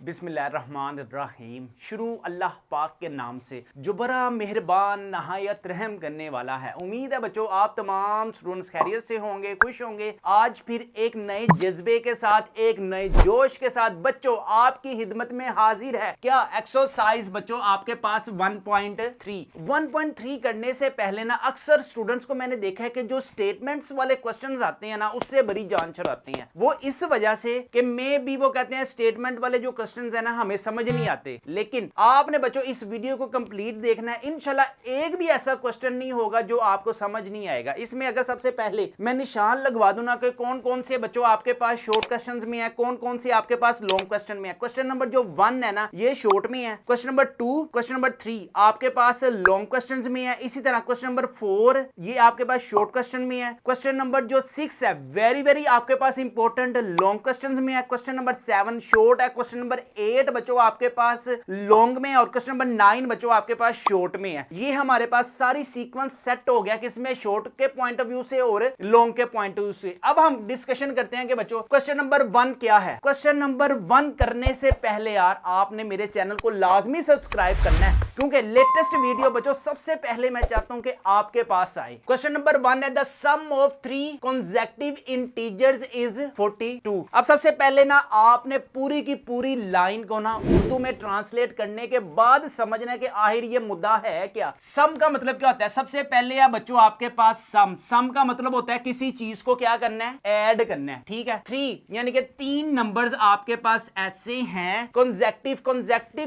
बिस्मिल्लाहिर्रहमानिर्रहीम। शुरू अल्लाह पाक के नाम से जो बड़ा मेहरबान नहायत रहम करने वाला है। उम्मीद है बच्चों आप तमाम स्टूडेंट्स खैरियत से होंगे, खुश होंगे। आज फिर एक नए जज्बे के साथ, एक नए जोश के साथ बच्चों आपकी हिदमत में हाजिर है। क्या एक्सरसाइज बच्चों आपके पास 1.3 करने से पहले ना अक्सर स्टूडेंट्स को मैंने देखा है कि जो स्टेटमेंट्स वाले क्वेश्चंस आते हैं ना उससे बड़ी जान छुड़ाते हैं। वो इस वजह से कि मे भी वो कहते हैं स्टेटमेंट वाले जो क्वेश्चंस है ना हमें समझ नहीं आते। लेकिन आपने बच्चों इस वीडियो को कंप्लीट देखना है। इंशाल्लाह एक भी ऐसा क्वेश्चन नहीं होगा जो आपको समझ नहीं आएगा। इसमें अगर सबसे पहले मैं निशान लगवा दूं ना कि कौन कौन से बच्चों आपके पास शॉर्ट क्वेश्चंस में है, कौन कौन से आपके पास लॉन्ग क्वेश्चन में है। क्वेश्चन नंबर जो 1 है ना ये शॉर्ट में है। क्वेश्चन नंबर 2, क्वेश्चन नंबर 3 आपके पास लॉन्ग क्वेश्चंस में है। इसी तरह क्वेश्चन नंबर 4 ये आपके पास शॉर्ट क्वेश्चन में है। क्वेश्चन नंबर जो 6 है वेरी आपके पास इंपॉर्टेंट लॉन्ग क्वेश्चंस में है। क्वेश्चन नंबर 7 शॉर्ट है। क्वेश्चन नंबर 8 बच्चों आपके पास लॉन्ग में है और क्वेश्चन नंबर 9 बच्चों आपके पास शॉर्ट में है। ये हमारे पास सारी सीक्वेंस सेट हो गया किसमें, शॉर्ट के पॉइंट ऑफ व्यू से और लॉन्ग के पॉइंट ऑफ व्यू से। अब हम डिस्कशन करते हैं कि बच्चों क्वेश्चन नंबर 1 क्या है। क्वेश्चन नंबर 1 करने से पहले यार आपने मेरे चैनल को लाजमी सब्सक्राइब करना है क्योंकि लेटेस्ट वीडियो बच्चों सबसे पहले मैं चाहता हूं कि आपके पास आए। क्वेश्चन नंबर 1 है the sum of 3 consecutive integers is 42। अब सबसे पहले ना आपने पूरी की पूरी लाइन को ना उर्दू में ट्रांसलेट करने के बाद समझना है कि आखिर ये मुद्दा है क्या। सम का मतलब क्या होता है। सबसे पहले या बच्चों आपके पास सम का मतलब होता है किसी चीज को क्या करना है, ऐड करना है। ठीक है, 3 यानी कि 3 नंबर्स आपके पास ऐसे हैं। कंसेक्टिव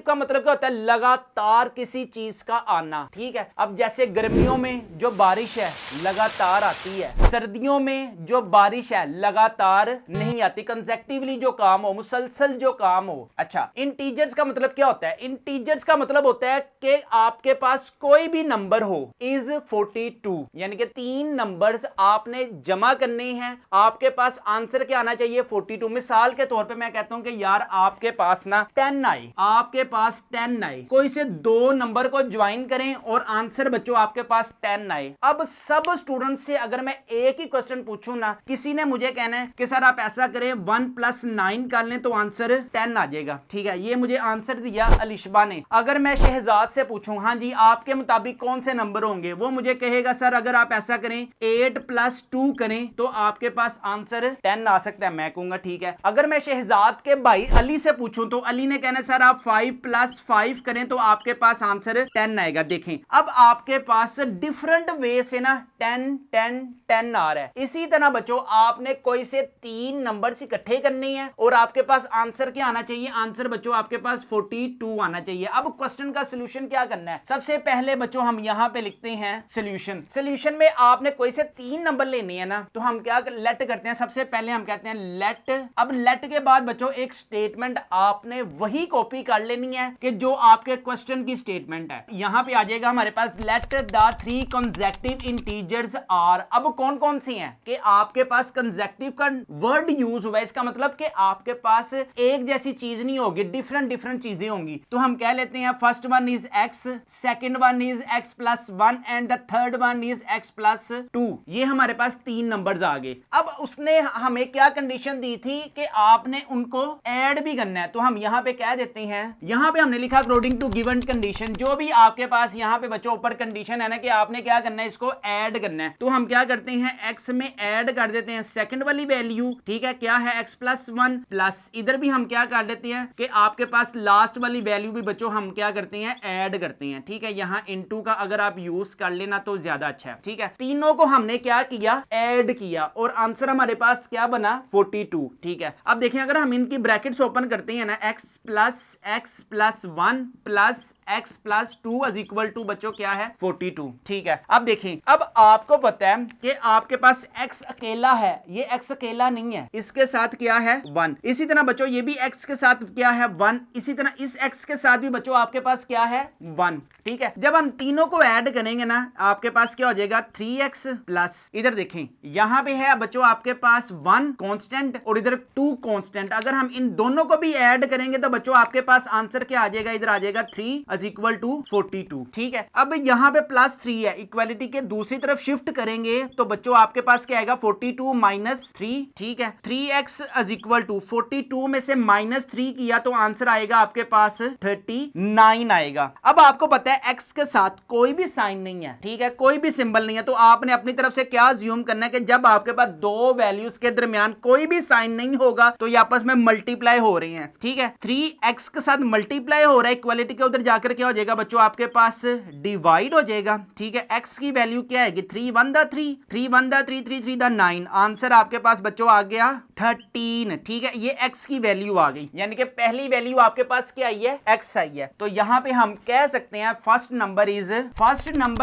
का मतलब क्या होता है, लगातार किसी चीज का आना। ठीक है, अब जैसे गर्मियों में जो बारिश है लगातार आती है, सर्दियों में जो बारिश है लगातार नहीं आती। कंसेक्टिवली जो काम हो, मुसलसल जो काम हो। अच्छा, इंटीजर्स का मतलब क्या होता है। इंटीजर्स का मतलब होता है कि आपके पास कोई भी नंबर हो इज 42 यानी कि 3 नंबर्स आपने जमा करने हैं, आपके पास आंसर क्या आना चाहिए 42। मिसाल के तौर पे मैं कहता हूं कि यार आपके पास ना 10 आए, आपके पास 10 आए, कोई से 2 नंबर को ज्वाइन करें और आंसर बच्चों आपके पास 10 आए। अब सब स्टूडेंट से अगर मैं एक ही क्वेश्चन पूछूं ना, किसी ने मुझे कहना है कि सर आप ऐसा करें 1 + 9 कर लें तो आंसर 10 आ जाएगा। ठीक है, ये मुझे आंसर दिया अलिशबा ने। अगर मैं शहजाद से पूछूं हाँ जी आपके मुताबिक कौन से नंबर होंगे, वो मुझे कहेगा सर अगर आप ऐसा करें 8 + 2 करें तो आपके पास आंसर 10 आ सकता है। मैं कहूंगा ठीक है। अगर मैं शहजाद के भाई अली से पूछूं तो अली ने कहना सर आप 5 + 5 करें तो आपके पास आंसर 10 आएगा। देखें अब आपके पास डिफरेंट वे से ना 10 10 10 आ रहा है। इसी तरह बच्चों आपने कोई से 3 नंबर्स इकट्ठे करने हैं और आपके पास आंसर क्या आना चाहिए, आंसर बच्चों आपके पास 42 आना चाहिए। अब क्वेश्चन का सॉल्यूशन क्या करना है। सबसे पहले बच्चों हम यहां पे लिखते हैं सॉल्यूशन में आपने कोई से 3 नंबर लेने हैं ना तो हम क्या लेट करते हैं। सबसे पहले हम कहते हैं लेट। अब लेट के बाद बच्चों एक स्टेटमेंट आपने वही कॉपी कर लेनी है कि जो आपके क्वेश्चन की स्टेटमेंट है। यहां पे आ जाएगा हमारे पास let the 3 consecutive integers are। अब कौन कौन सी हैं कि आपके पास कंसेक्टिव का वर्ड यूज हुआ है, इसका मतलब कि आपके पास एक जैसी चीज नहीं होगी, डिफरेंट चीजें होंगी। तो हम कह लेते हैं first one is x, second one is x + 1 and the third one is x + 2। ये हमारे पास 3 नंबर्स आ गए। अब उसने हमें क्या कंडीशन दी थी कि आपने उनको ऐड भी करना है। तो हम यहां पे कह देते हैं, यहां पे हमने लिखा अकॉर्डिंग टू गिवन कंडीशन। जो भी आपके पास यहां पे बच्चों ऊपर कंडीशन है ना कि आपने क्या करना है, इसको ऐड करना है। तो हम क्या करते हैं x में ऐड कर देते हैं सेकंड वाली वैल्यू। ठीक है, क्या है x + 1 प्लस इधर भी हम क्या कर देते हैं कि आपके पास लास्ट वाली वैल्यू भी बच्चों हम क्या करते हैं ऐड करते हैं। ठीक है, यहां इनटू का अगर आप यूज कर लेना तो ज्यादा अच्छा है। ठीक है, तीनों को हमने क्या किया, ऐड किया और आंसर हमारे पास क्या बना 42। ठीक है, अब देखें अगर हम इनकी ब्रैकेट्स ओपन करते हैं ना x + x + 1 प्लस x + 2 = बच्चों क्या है 42। ठीक है, अब देखें अब आपको पता है कि आपके पास x अकेला है, ये x अकेला नहीं है, इसके साथ क्या है 1। इसी तरह बच्चों ये भी x के साथ क्या है 1। इसी तरह इस x के साथ भी बच्चों आपके पास क्या है 1। ठीक है, जब हम तीनों को ऐड करेंगे ना आपके पास क्या हो जाएगा 3x प्लस इधर देखें यहां पे है बच्चों आपके पास 1 कांस्टेंट और इधर 2 कांस्टेंट। अगर हम इन दोनों को भी ऐड करेंगे तो बच्चों आपके पास आंसर क्या आ जाएगा, इधर आ जाएगा 3 = 42। ठीक है, अब यहां पे +3 है, इक्वालिटी के दूसरी तरफ शिफ्ट करेंगे तो बच्चों आपके पास क्या आएगा 42 - 3। ठीक है, 3x = 42 में से -3 3 किया तो आंसर आएगा आपके पास 39 आएगा। अब आपको पता है x के साथ कोई भी साइन नहीं है, ठीक है, कोई भी सिंबल नहीं है, तो आपने अपनी तरफ से क्या अज्यूम करना है कि जब आपके पास दो वैल्यूज के दरमियान कोई भी साइन नहीं होगा तो ये आपस में मल्टीप्लाई हो रही हैं, ठीक है। 3x के साथ मल्टीप्लाई हो रहा है, इक्वालिटी के उधर जाकर क्या हो जाएगा बच्चों, आपके पास डिवाइड हो जाएगा, ठीक है। x की वैल्यू क्या है, 3 1 दा 3, 3 1 दा 3, 3 3 दा 9, आंसर आपके पास बच्चों आ गया 13, ठीक है। ये x की वैल्यू आ गई, यानी कि पहली वैल्यू आपके पास क्या आई है, x आई है। तो यहां पे हम कह सकते हैं फर्स्ट नंबर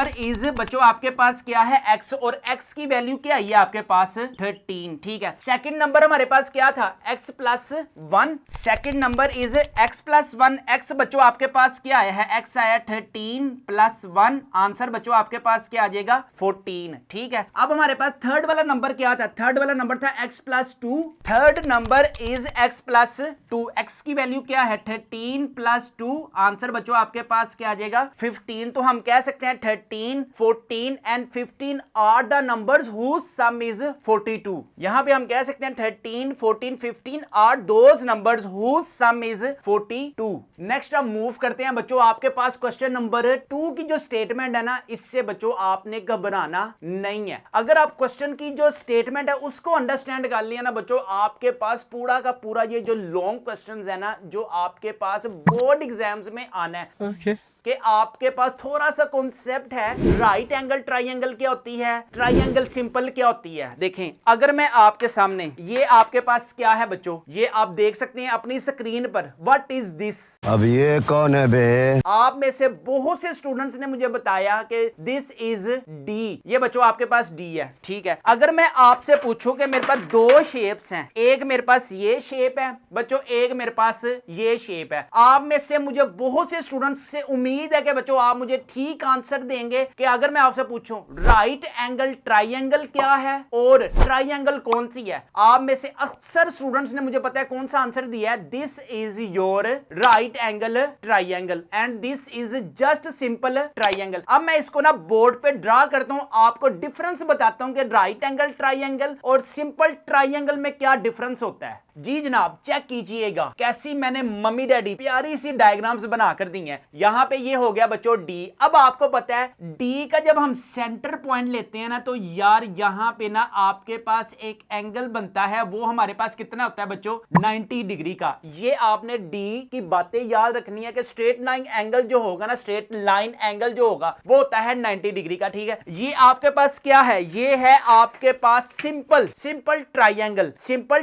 इज बच्चों आपके पास क्या है, x, और x की वैल्यू क्या आई है आपके पास 13, ठीक है। सेकंड नंबर हमारे पास क्या था, x plus 1, second number is x plus 1, x बच्चों आपके पास क्या आया है, x आया 13 प्लस 1, आंसर बच्चों आपके पास क्या आ जाएगा 14, ठीक है। अब हमारे पास थर्ड वाला नंबर क्या था, थर्ड वाला नंबर था x plus 2, third number is x plus 2, x की वैल्यू क्या है 13 प्लस 2, आंसर बच्चों आपके पास क्या आ जाएगा 15। तो हम कह सकते हैं 13, 14 and 15 are the numbers whose sum is 42। यहां पे हम कह सकते हैं 13, 14, 15 are those numbers whose sum is 42। Next हम मूव करते हैं बच्चों आपके पास क्वेश्चन नंबर 2 की जो स्टेटमेंट है ना, इससे बच्चों आपने घबराना नहीं है। अगर आप क्वेश्चन की जो स्टेटमेंट है उसको अंडरस्टैंड कर लिया ना बच्चों, आपके पास पूरा का पूरा ये जो लॉन्ग क्वेश्चंस है ना, जो आपके पास बोर्ड एग्जाम्स में आना है, कि आपके पास थोड़ा सा कॉन्सेप्ट है, राइट एंगल ट्राइंगल क्या होती है, ट्राइंगल सिंपल क्या होती है। देखें, अगर मैं आपके सामने, ये आपके पास क्या है बच्चों, ये आप देख सकते हैं अपनी स्क्रीन पर, व्हाट इज दिस, अब ये कौन है बे? आप में से बहुत से स्टूडेंट्स ने मुझे बताया कि दिस इज डी, ये बच्चों आपके पास डी है, ठीक है। अगर मैं आपसे पूछूं कि मेरे पास दो शेप्स हैं, एक मेरे पास ये शेप है बच्चों, एक मेरे पास ये शेप है, आप में से मुझे बहुत से स्टूडेंट्स से उम्मीद है कि बच्चों आप मुझे ठीक आंसर देंगे कि अगर मैं आपसे पूछूं राइट एंगल ट्राइंगल क्या है और ट्राइंगल कौन सी है, आप में से अक्सर स्टूडेंट्स ने मुझे पता है कौन सा आंसर दिया है, this is your right angle triangle and this is just simple triangle. अब मैं इसको ना बोर्ड पे ड्रा करता हूं, आपको डिफरेंस बताता हूं कि राइट एंगल ट्राइंगल और सिंपल ट्राइंगल में क्या डिफरेंस होता है। जी जनाब, चेक कीजिएगा कैसी मैंने मम्मी डैडी प्यारी सी डायग्राम्स बना कर दी हैं। यहां पे ये हो गया बच्चों डी। अब आपको पता है डी का जब हम सेंटर पॉइंट लेते हैं ना, तो यार यहां पे ना आपके पास एक एंगल बनता है, वो हमारे पास कितना होता है बच्चों 90 डिग्री का। ये आपने डी की बातें याद रखनी है कि स्ट्रेट लाइन एंगल जो होगा ना, स्ट्रेट लाइन एंगल जो होगा वो होता है 90 डिग्री का, ठीक है। ये आपके पास क्या है, ये है आपके पास सिंपल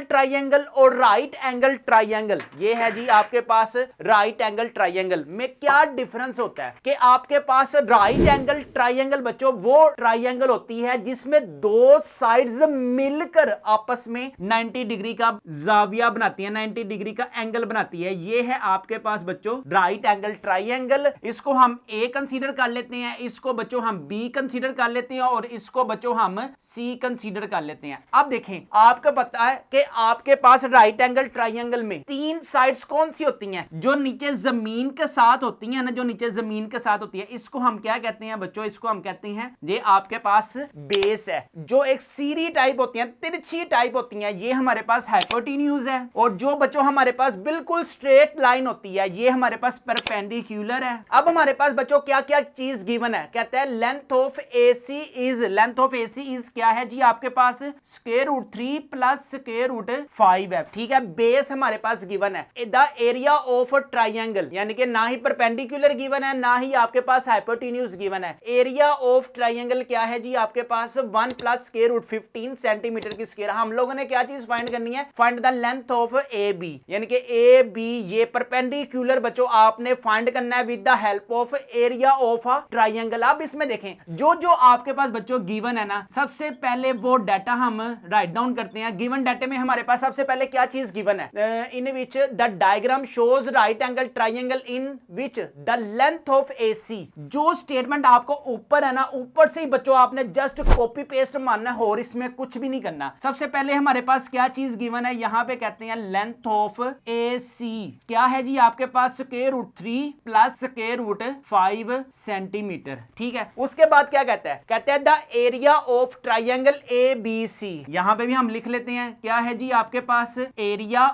ट्राइंगल और राइट एंगल ट्राइंगल। ये है जी आपके पास राइट एंगल ट्राइंगल में क्या डिफरेंस होता है कि आपके पास राइट एंगल ट्राइंगल बच्चों वो ट्राइंगल होती है जिसमें दो साइड्स मिलकर आपस में 90 डिग्री का जाविया बनाती है, 90 डिग्री का एंगल बनाती है। ये है आपके पास बच्चों राइट एंगल ट्राइंगल। इसको हम ए कंसीडर कर लेते हैं, इसको बच्चों हम बी कंसीडर कर लेते हैं और इसको बच्चों हम सी कंसीडर कर लेते हैं। अब देखें, आपको पता है कि आपके पास राइट एंगल ट्राइंगल में तीन साइड्स कौन सी होती हैं, जो नीचे जमीन के साथ होती हैं ना, जो नीचे जमीन के साथ होती है, इसको हम क्या कहते हैं बच्चों, इसको हम कहते हैं ये आपके पास बेस है। जो एक सीरी टाइप होती है, तिरछी टाइप होती है, ये हमारे पास हाइपोटेन्यूज है। और जो बच्चों हमारे पास बिल्कुल स्ट्रेट लाइन होती है, ये हमारे पास परपेंडिकुलर है। अब हमारे पास बच्चों क्या क्या चीज गिवन है, कहते हैं लेंथ ऑफ एसी इज क्या है जी आपके पास square root 3 plus square root 5 है, ठीक है। बेस हमारे पास गिवन है। द एरिया ऑफ ट्राइंगल, यानी कि ना ही परपेंडिकुलर गिवन है ना ही आपके पास हाइपोटेन्यूज गिवन है। एरिया ऑफ ट्राइंगल क्या है जी आपके पास 1 प्लस स्क्वायर रूट 15 सेंटीमीटर की स्क्वायर। हम लोगों ने क्या चीज फाइंड करनी है, find the length of A B, यानी कि ए बी ये परपेंडिकुलर बच्चों आपने फाइंड करना है with the help of area of a triangle. अब इसमें देखें जो जो आपके पास बच्चों गिवन है ना, सबसे पहले वो डाटा हम राइट डाउन करते हैं। गिवन डाटे में हमारे पास सबसे पहले क्या चीज गिवन है, in which the diagram shows right angle triangle in which the length of AC, जो स्टेटमेंट आपको ऊपर है ना, ऊपर से ही बच्चों आपने जस्ट कॉपी पेस्ट मानना है और इसमें कुछ भी नहीं करना। सबसे पहले हमारे पास क्या चीज गिवन है, यहां पे कहते हैं लेंथ ऑफ AC क्या है जी, आपके पास √3 प्लस √5 सेंटीमीटर। ठीक है, उसके बाद क्या कहता है, कहते हैं the area of triangle ABC। यहां पे भी हम लिख लेते हैं, क्या है जी आपके पास area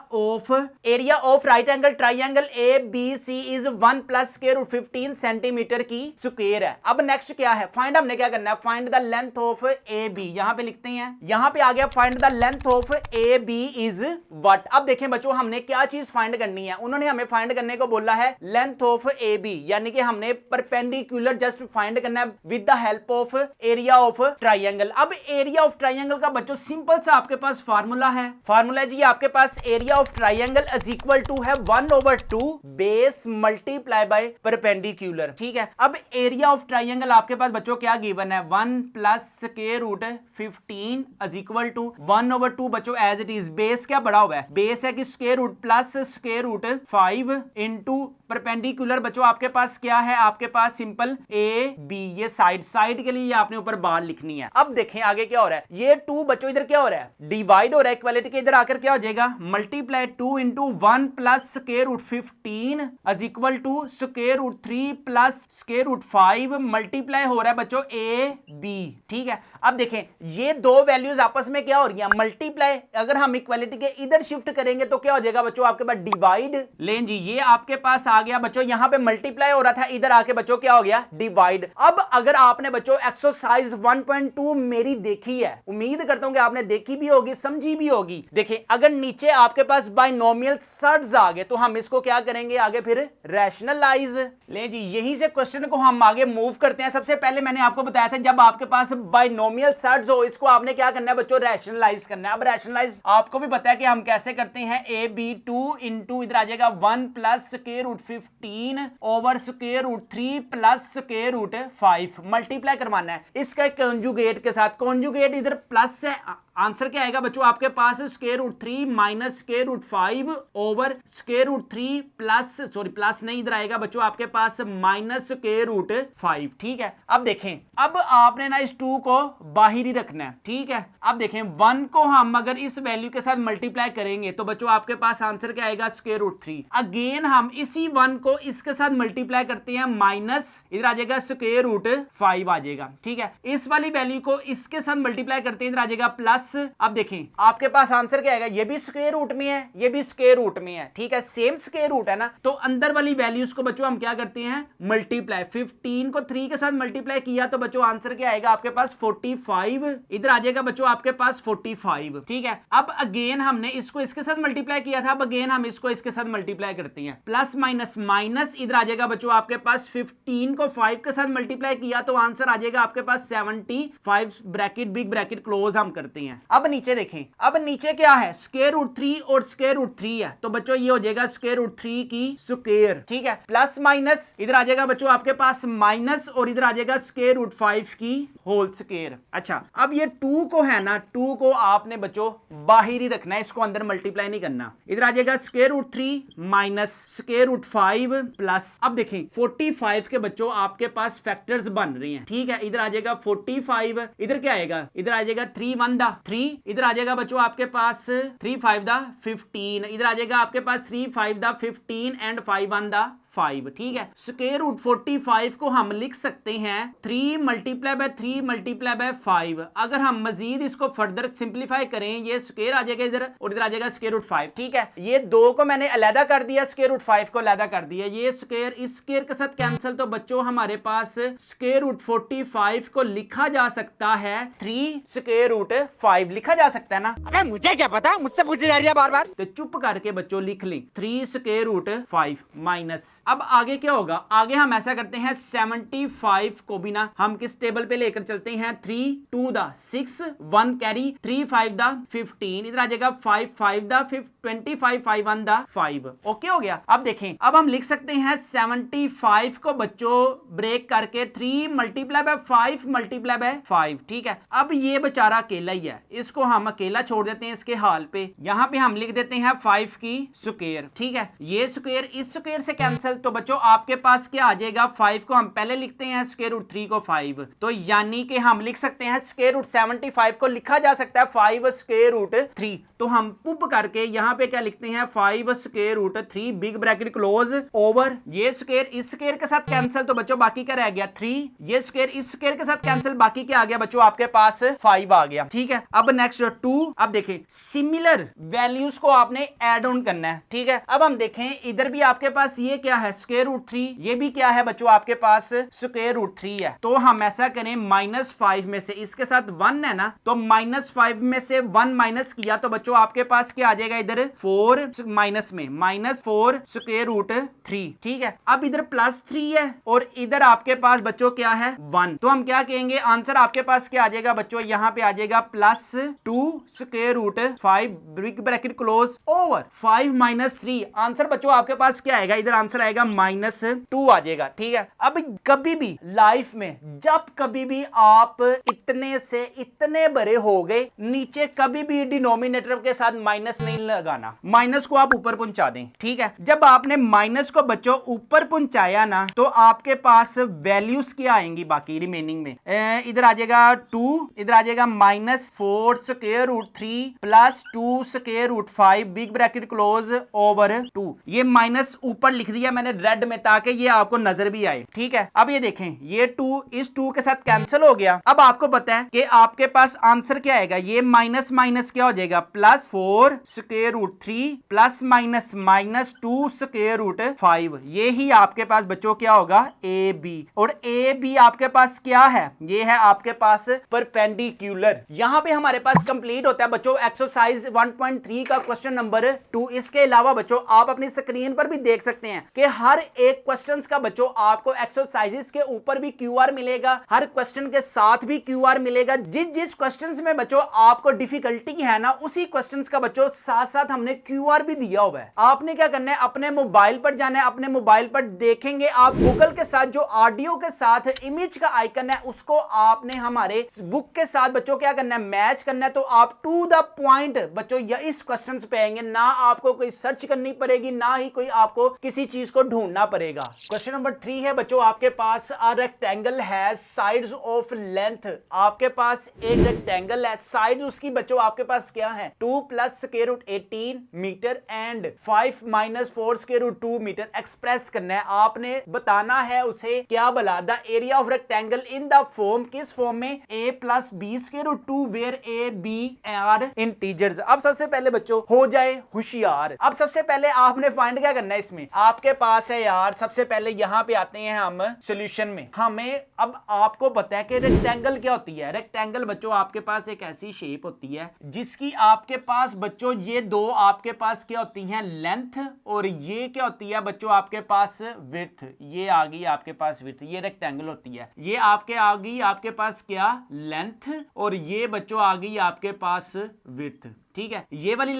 of right angle triangle ABC is 1 plus √15 centimetre की स्क्वायर है। अब नेक्स्ट क्या है, फाइंड, हमने क्या करना है, find the length of AB। यहां पे लिखते हैं, यहां पे आ गया find the length of AB is what. अब देखें बच्चों, हमने क्या चीज फाइंड करनी है, उन्होंने हमें फाइंड करने को बोला है लेंथ ऑफ AB, यानी कि हमने परपेंडिकुलर जस्ट फाइंड करना है with the help of area of triangle. अब एरिया ऑफ ट्राइंगल का बच्चों सिंपल सा आपके पास फार्मूला है, फार्मूला जी आपके पास area of triangle is equal to है 1/2 बेस मल्टीप्लाई बाय परपेंडिकुलर। ठीक है, अब एरिया ऑफ ट्राइंगल आपके पास बच्चों क्या गिवन है, 1 प्लस √15 इज इक्वल टू 1/2 बच्चों एज इट इज। बेस क्या बढ़ा हुआ है, बेस है कि √, प्लस √5 इंटू परपेंडिकुलर बच्चों आपके पास क्या है, आपके पास सिंपल AB, ये साइड के लिए ये आपने ऊपर बार लिखनी है। अब देखें आगे क्या हो रहा है, ये 2 बच्चों इधर क्या हो रहा है, डिवाइड हो रहा है, इक्वालिटी के इधर आकर क्या हो जाएगा, multiply 2 into 1 plus √15 is equal to √3 plus √5 multiply हो रहा है बच्चों AB। ठीक है, अब देखें ये दो वैल्यूज आपस में क्या हो रही है, मल्टीप्लाई। अगर हम इक्वालिटी के इधर शिफ्ट करेंगे तो क्या हो जाएगा बच्चों, आपके पास डिवाइड। लें जी, ये आपके पास आ गया बच्चों, यहां पे मल्टीप्लाई हो रहा था, इधर आके बच्चों क्या हो गया, डिवाइड। अब अगर आपने बच्चों एक्सरसाइज 1.2 मेरी देखी है, उम्मीद करता हूं कि आपने देखी भी होगी, समझी भी होगी। देखिए अगर नीचे आपके पास बाइनोमियल सर्ड्स आ गए तो हम इसको क्या करेंगे आगे, फिर रैशनलाइज। ले जी, यहीं से क्वेश्चन को हम आगे मूव करते हैं। सबसे पहले मैंने आपको बताया था जब आपके पास बाइनोमियल सर्ड्स हो, इसको आपने क्या करना है बच्चों, रैशनलाइज करना है। अब रैशनलाइज आपको भी पता है कि हम कैसे करते हैं, AB2 इंटू इधर आ जाएगा 1 प्लस √15 ओवर √3 प्लस √5 मल्टीप्लाई करवाना है इसका कंजुगेट के साथ। कंजुगेट इधर प्लस है, आंसर क्या आएगा बच्चों आपके पास √3 minus √5 over √3 plus, sorry plus नहीं, इधर आएगा बच्चों आपके पास माइनस √5। ठीक है, अब देखें, अब आपने ना इस 2 को बाहर ही रखना है। ठीक है, अब देखें 1 को हम अगर इस वैल्यू के साथ मल्टीप्लाई करेंगे तो बच्चों आपके पास आंसर क्या आएगा, √3। अगेन हम इसी 1 को इसके साथ मल्टीप्लाई करते हैं, माइनस इधर आ जाएगा √5 आ जाएगा। ठीक है, इस वाली वैल्यू को इसके साथ मल्टीप्लाई करते हैं, इधर आ जाएगा प्लस। अब देखें आपके पास आंसर क्या आएगा, ये भी स्क्वायर रूट में है, ये भी स्क्वायर रूट में है। ठीक है, सेम स्क्वायर रूट है ना, तो अंदर वाली वैल्यूज को बच्चों हम क्या करते हैं, मल्टीप्लाई। 15 को 3 के साथ मल्टीप्लाई किया तो बच्चों आंसर क्या आएगा आपके पास 45, इधर आ जाएगा बच्चों आपके पास 45। ठीक है, अब अगेन हमने इसको इसके साथ मल्टीप्लाई किया था, अब अगेन हम इसको इसके साथ मल्टीप्लाई करते हैं, प्लस माइनस माइनस, इधर आ जाएगा बच्चों आपके पास 15 को 5 के साथ मल्टीप्लाई किया तो आंसर आ जाएगा आपके पास 75, ब्रैकेट बिग ब्रैकेट क्लोज हम करते हैं। अब नीचे देखें, अब नीचे क्या है, √3 और √3 है, तो बच्चों ये हो जाएगा √3 की स्क्वायर। ठीक है, प्लस माइनस, इधर आ जाएगा बच्चों आपके पास माइनस और इधर आ जाएगा √5 की होल स्क्वायर। अच्छा, अब ये 2 को है ना, 2 को आपने बच्चों बाहर ही रखना है, इसको अंदर मल्टीप्लाई नहीं करना। इधर आ जाएगा √3 माइनस √5 प्लस, अब देखें 45 के बच्चों आपके पास फैक्टर्स बन रहे हैं। ठीक है, इधर आ जाएगा 45, इधर क्या आएगा, इधर आ जाएगा 3 1 दा 3, इधर आ जाएगा बच्चों आपके पास 3 5 दा 15, इधर आ जाएगा आपके पास 3 5 दा 15 एंड 5 1 दा 5। ठीक है, √45 को हम लिख सकते हैं 3 मल्टीप्लाई बाय 3 मल्टीप्लाई बाय 5। अगर हम मजीद इसको फर्दर सिंप्लीफाई करें, ये स्क्वायर आ जाएगा इधर और इधर आ जाएगा √5। ठीक है, ये 2 को मैंने अलग कर दिया, √5 को अलग कर दिया, ये स्क्वायर इस स्क्वायर के साथ कैंसिल, तो बच्चों हमारे पास √45 को लिखा जा सकता है 3 लिखा जा सकता है ना। अबे मुझे क्या पता, मुझसे पूछी जा रही है बार बार। तो चुप करके बच्चों लिख लें 3 माइनस। अब आगे क्या होगा, आगे हम ऐसा करते हैं 75 को भी ना हम किस टेबल पे लेकर चलते हैं, 3 2 दा 6 1 कैरी 3 5 दा 15, इधर आ जाएगा 5 5 दा 25 5 1 दा 5। ओके हो गया। अब देखें, अब हम लिख सकते हैं 75 को बच्चों ब्रेक करके 3 मल्टीप्लाई बाय 5 मल्टीप्लाई बाय 5। ठीक है, अब ये बेचारा अकेला ही है, इसको हम अकेला छोड़ देते हैं इसके हाल पे, यहां पे हम लिख देते हैं 5 की स्क्वायर। ठीक है, ये स्क्वायर इस स्क्वायर से कैंसिल कैंसिल, तो बच्चों आपके पास क्या आ जाएगा, 5 को हम पहले लिखते हैं, स्क्वायर रूट 3 को 5, तो यानी कि हम लिख सकते हैं स्क्वायर रूट 75 को लिखा जा सकता है 5 स्क्वायर रूट 3, तो हम पुप करके यहां पे क्या लिखते हैं 5 square root 3 big bracket close over ये स्क्वायर इस स्क्वायर के साथ कैंसिल, तो बच्चों बाकी क्या रह गया 3, ये स्क्वायर इस स्क्वायर के साथ कैंसिल, बाकी क्या आ गया बच्चों आपके पास 5 आ गया। ठीक है, अब नेक्स्ट 2, अब देखें सिमिलर वैल्यूज को आपने ऐड ऑन करना है। ठीक है, अब हम देखें इधर भी आपके पास ये क्या है स्क्वायर रूट 3, ये भी क्या है बच्चों आपके पास स्क्वायर रूट 3 है, तो हम ऐसा करें -5 में से इसके साथ 1 है ना, तो -5 में से 1 माइनस किया तो बच्चों आपके पास क्या आ जाएगा इधर 4 माइनस में -4 स्क्वायर रूट 3। ठीक है, अब इधर +3 है और इधर आपके पास बच्चों क्या है 1, तो हम क्या कहेंगे आंसर आपके पास क्या आ जाएगा बच्चों, यहां पे आ जाएगा +2 square root 5 big bracket close over 5 - 3, answer बच्चों आपके पास क्या आएगा, इधर आंसर आएगा -2 आ जाएगा। ठीक है, अब कभी भी लाइफ में जब कभी भी आप इतने से इतने बड़े हो गए, नीचे कभी भी डिनोमिनेटर के साथ माइनस नहीं लगाना, माइनस को आप ऊपर पहुंचा दें। ठीक है, जब आपने माइनस को बच्चों ऊपर पहुंचाया ना, तो आपके पास वैल्यूज क्या आएंगी बाकी रिमेनिंग में, इधर आ जाएगा 2, इधर आ जाएगा -4 square root 3 +2 square root 5 big bracket close over 2, ये माइनस ऊपर लिख दिया मैंने रेड में ताकि ये आपको नजर भी आए। ठीक है, अब ये देखें ये 2 इस 2 के साथ कैंसिल हो गया, अब आपको पता है कि आपके पास आंसर क्या आएगा, ये माइनस माइनस क्या हो जाएगा +4 स्क्वायर रूट 3 +-2 स्क्वायर रूट 5, ये ही आपके पास बच्चों क्या होगा ए बी, और ए बी आपके पास क्या है, ये है आपके पास परपेंडिकुलर। यहां पे हमारे पास कंप्लीट होता है बच्चों एक्सरसाइज 1.3 का क्वेश्चन नंबर 2। इसके अलावा बच्चों आप अपनी स्क्रीन पर भी देख सकते हैं कि हर एक क्वेश्चंस का बच्चों आपको एक्सरसाइजेस के ऊपर भी क्यूआर मिलेगा, हर क्वेश्चन के साथ भी क्यूआर मिलेगा। जिस क्वेश्चंस में बच्चों आपको डिफिकल्टी है ना, उसी क्वेश्चंस का बच्चों साथ साथ हमने क्यूआर भी दिया हुआ है। आपने क्या करना है, अपने मोबाइल पर जाना है, अपने मोबाइल पर देखेंगे आप गूगल के साथ जो ऑडियो के साथ इमेज का आइकन है उसको आपने हमारे बुक के साथ बच्चों क्या करना है मैच करना है, तो आप टू द पॉइंट बच्चों या इस क्वेश्चन पे आएंगे, ना आपको कोई सर्च करनी पड़ेगी, ना ही कोई आपको किसी चीज को ढूंढना पड़ेगा। क्वेश्चन नंबर 3 है बच्चों आपके पास a rectangle has sides of length, आपके पास एक रेक्टेंगल है, साइड उसकी बच्चों आपके पास क्या है 2 + square root 18 metre and 5 - 4 square root 2 metre express करना है। आपने बताना है उसे क्या बोला, the area of rectangle in the form, किस फॉर्म में a + b square root 2 where a b are integers. अब सबसे पहले बच्चों हो जाए होशियार, अब सबसे पहले आपने फाइंड क्या करना है, इसमें आपके पास है यार सबसे पहले यहां पे आते हैं हम सॉल्यूशन में। हमें अब आपको पता है कि रेक्टेंगल क्या होती है, रेक्टेंगल बच्चों आपके पास एक ऐसी शेप होती है जिसकी आपके पास बच्चों ये दो आपके पास क्या होती हैं लेंथ, और ये क्या होती है बच्चों आपके पास विड्थ, ये आ गई आपके पास विड्थ, ये रेक्टेंगल होती है, ये आपके आ गई आपके पास क्या लेंथ, और ये बच्चों आ गई आपके पास विड्थ। ठीक है, ये वाली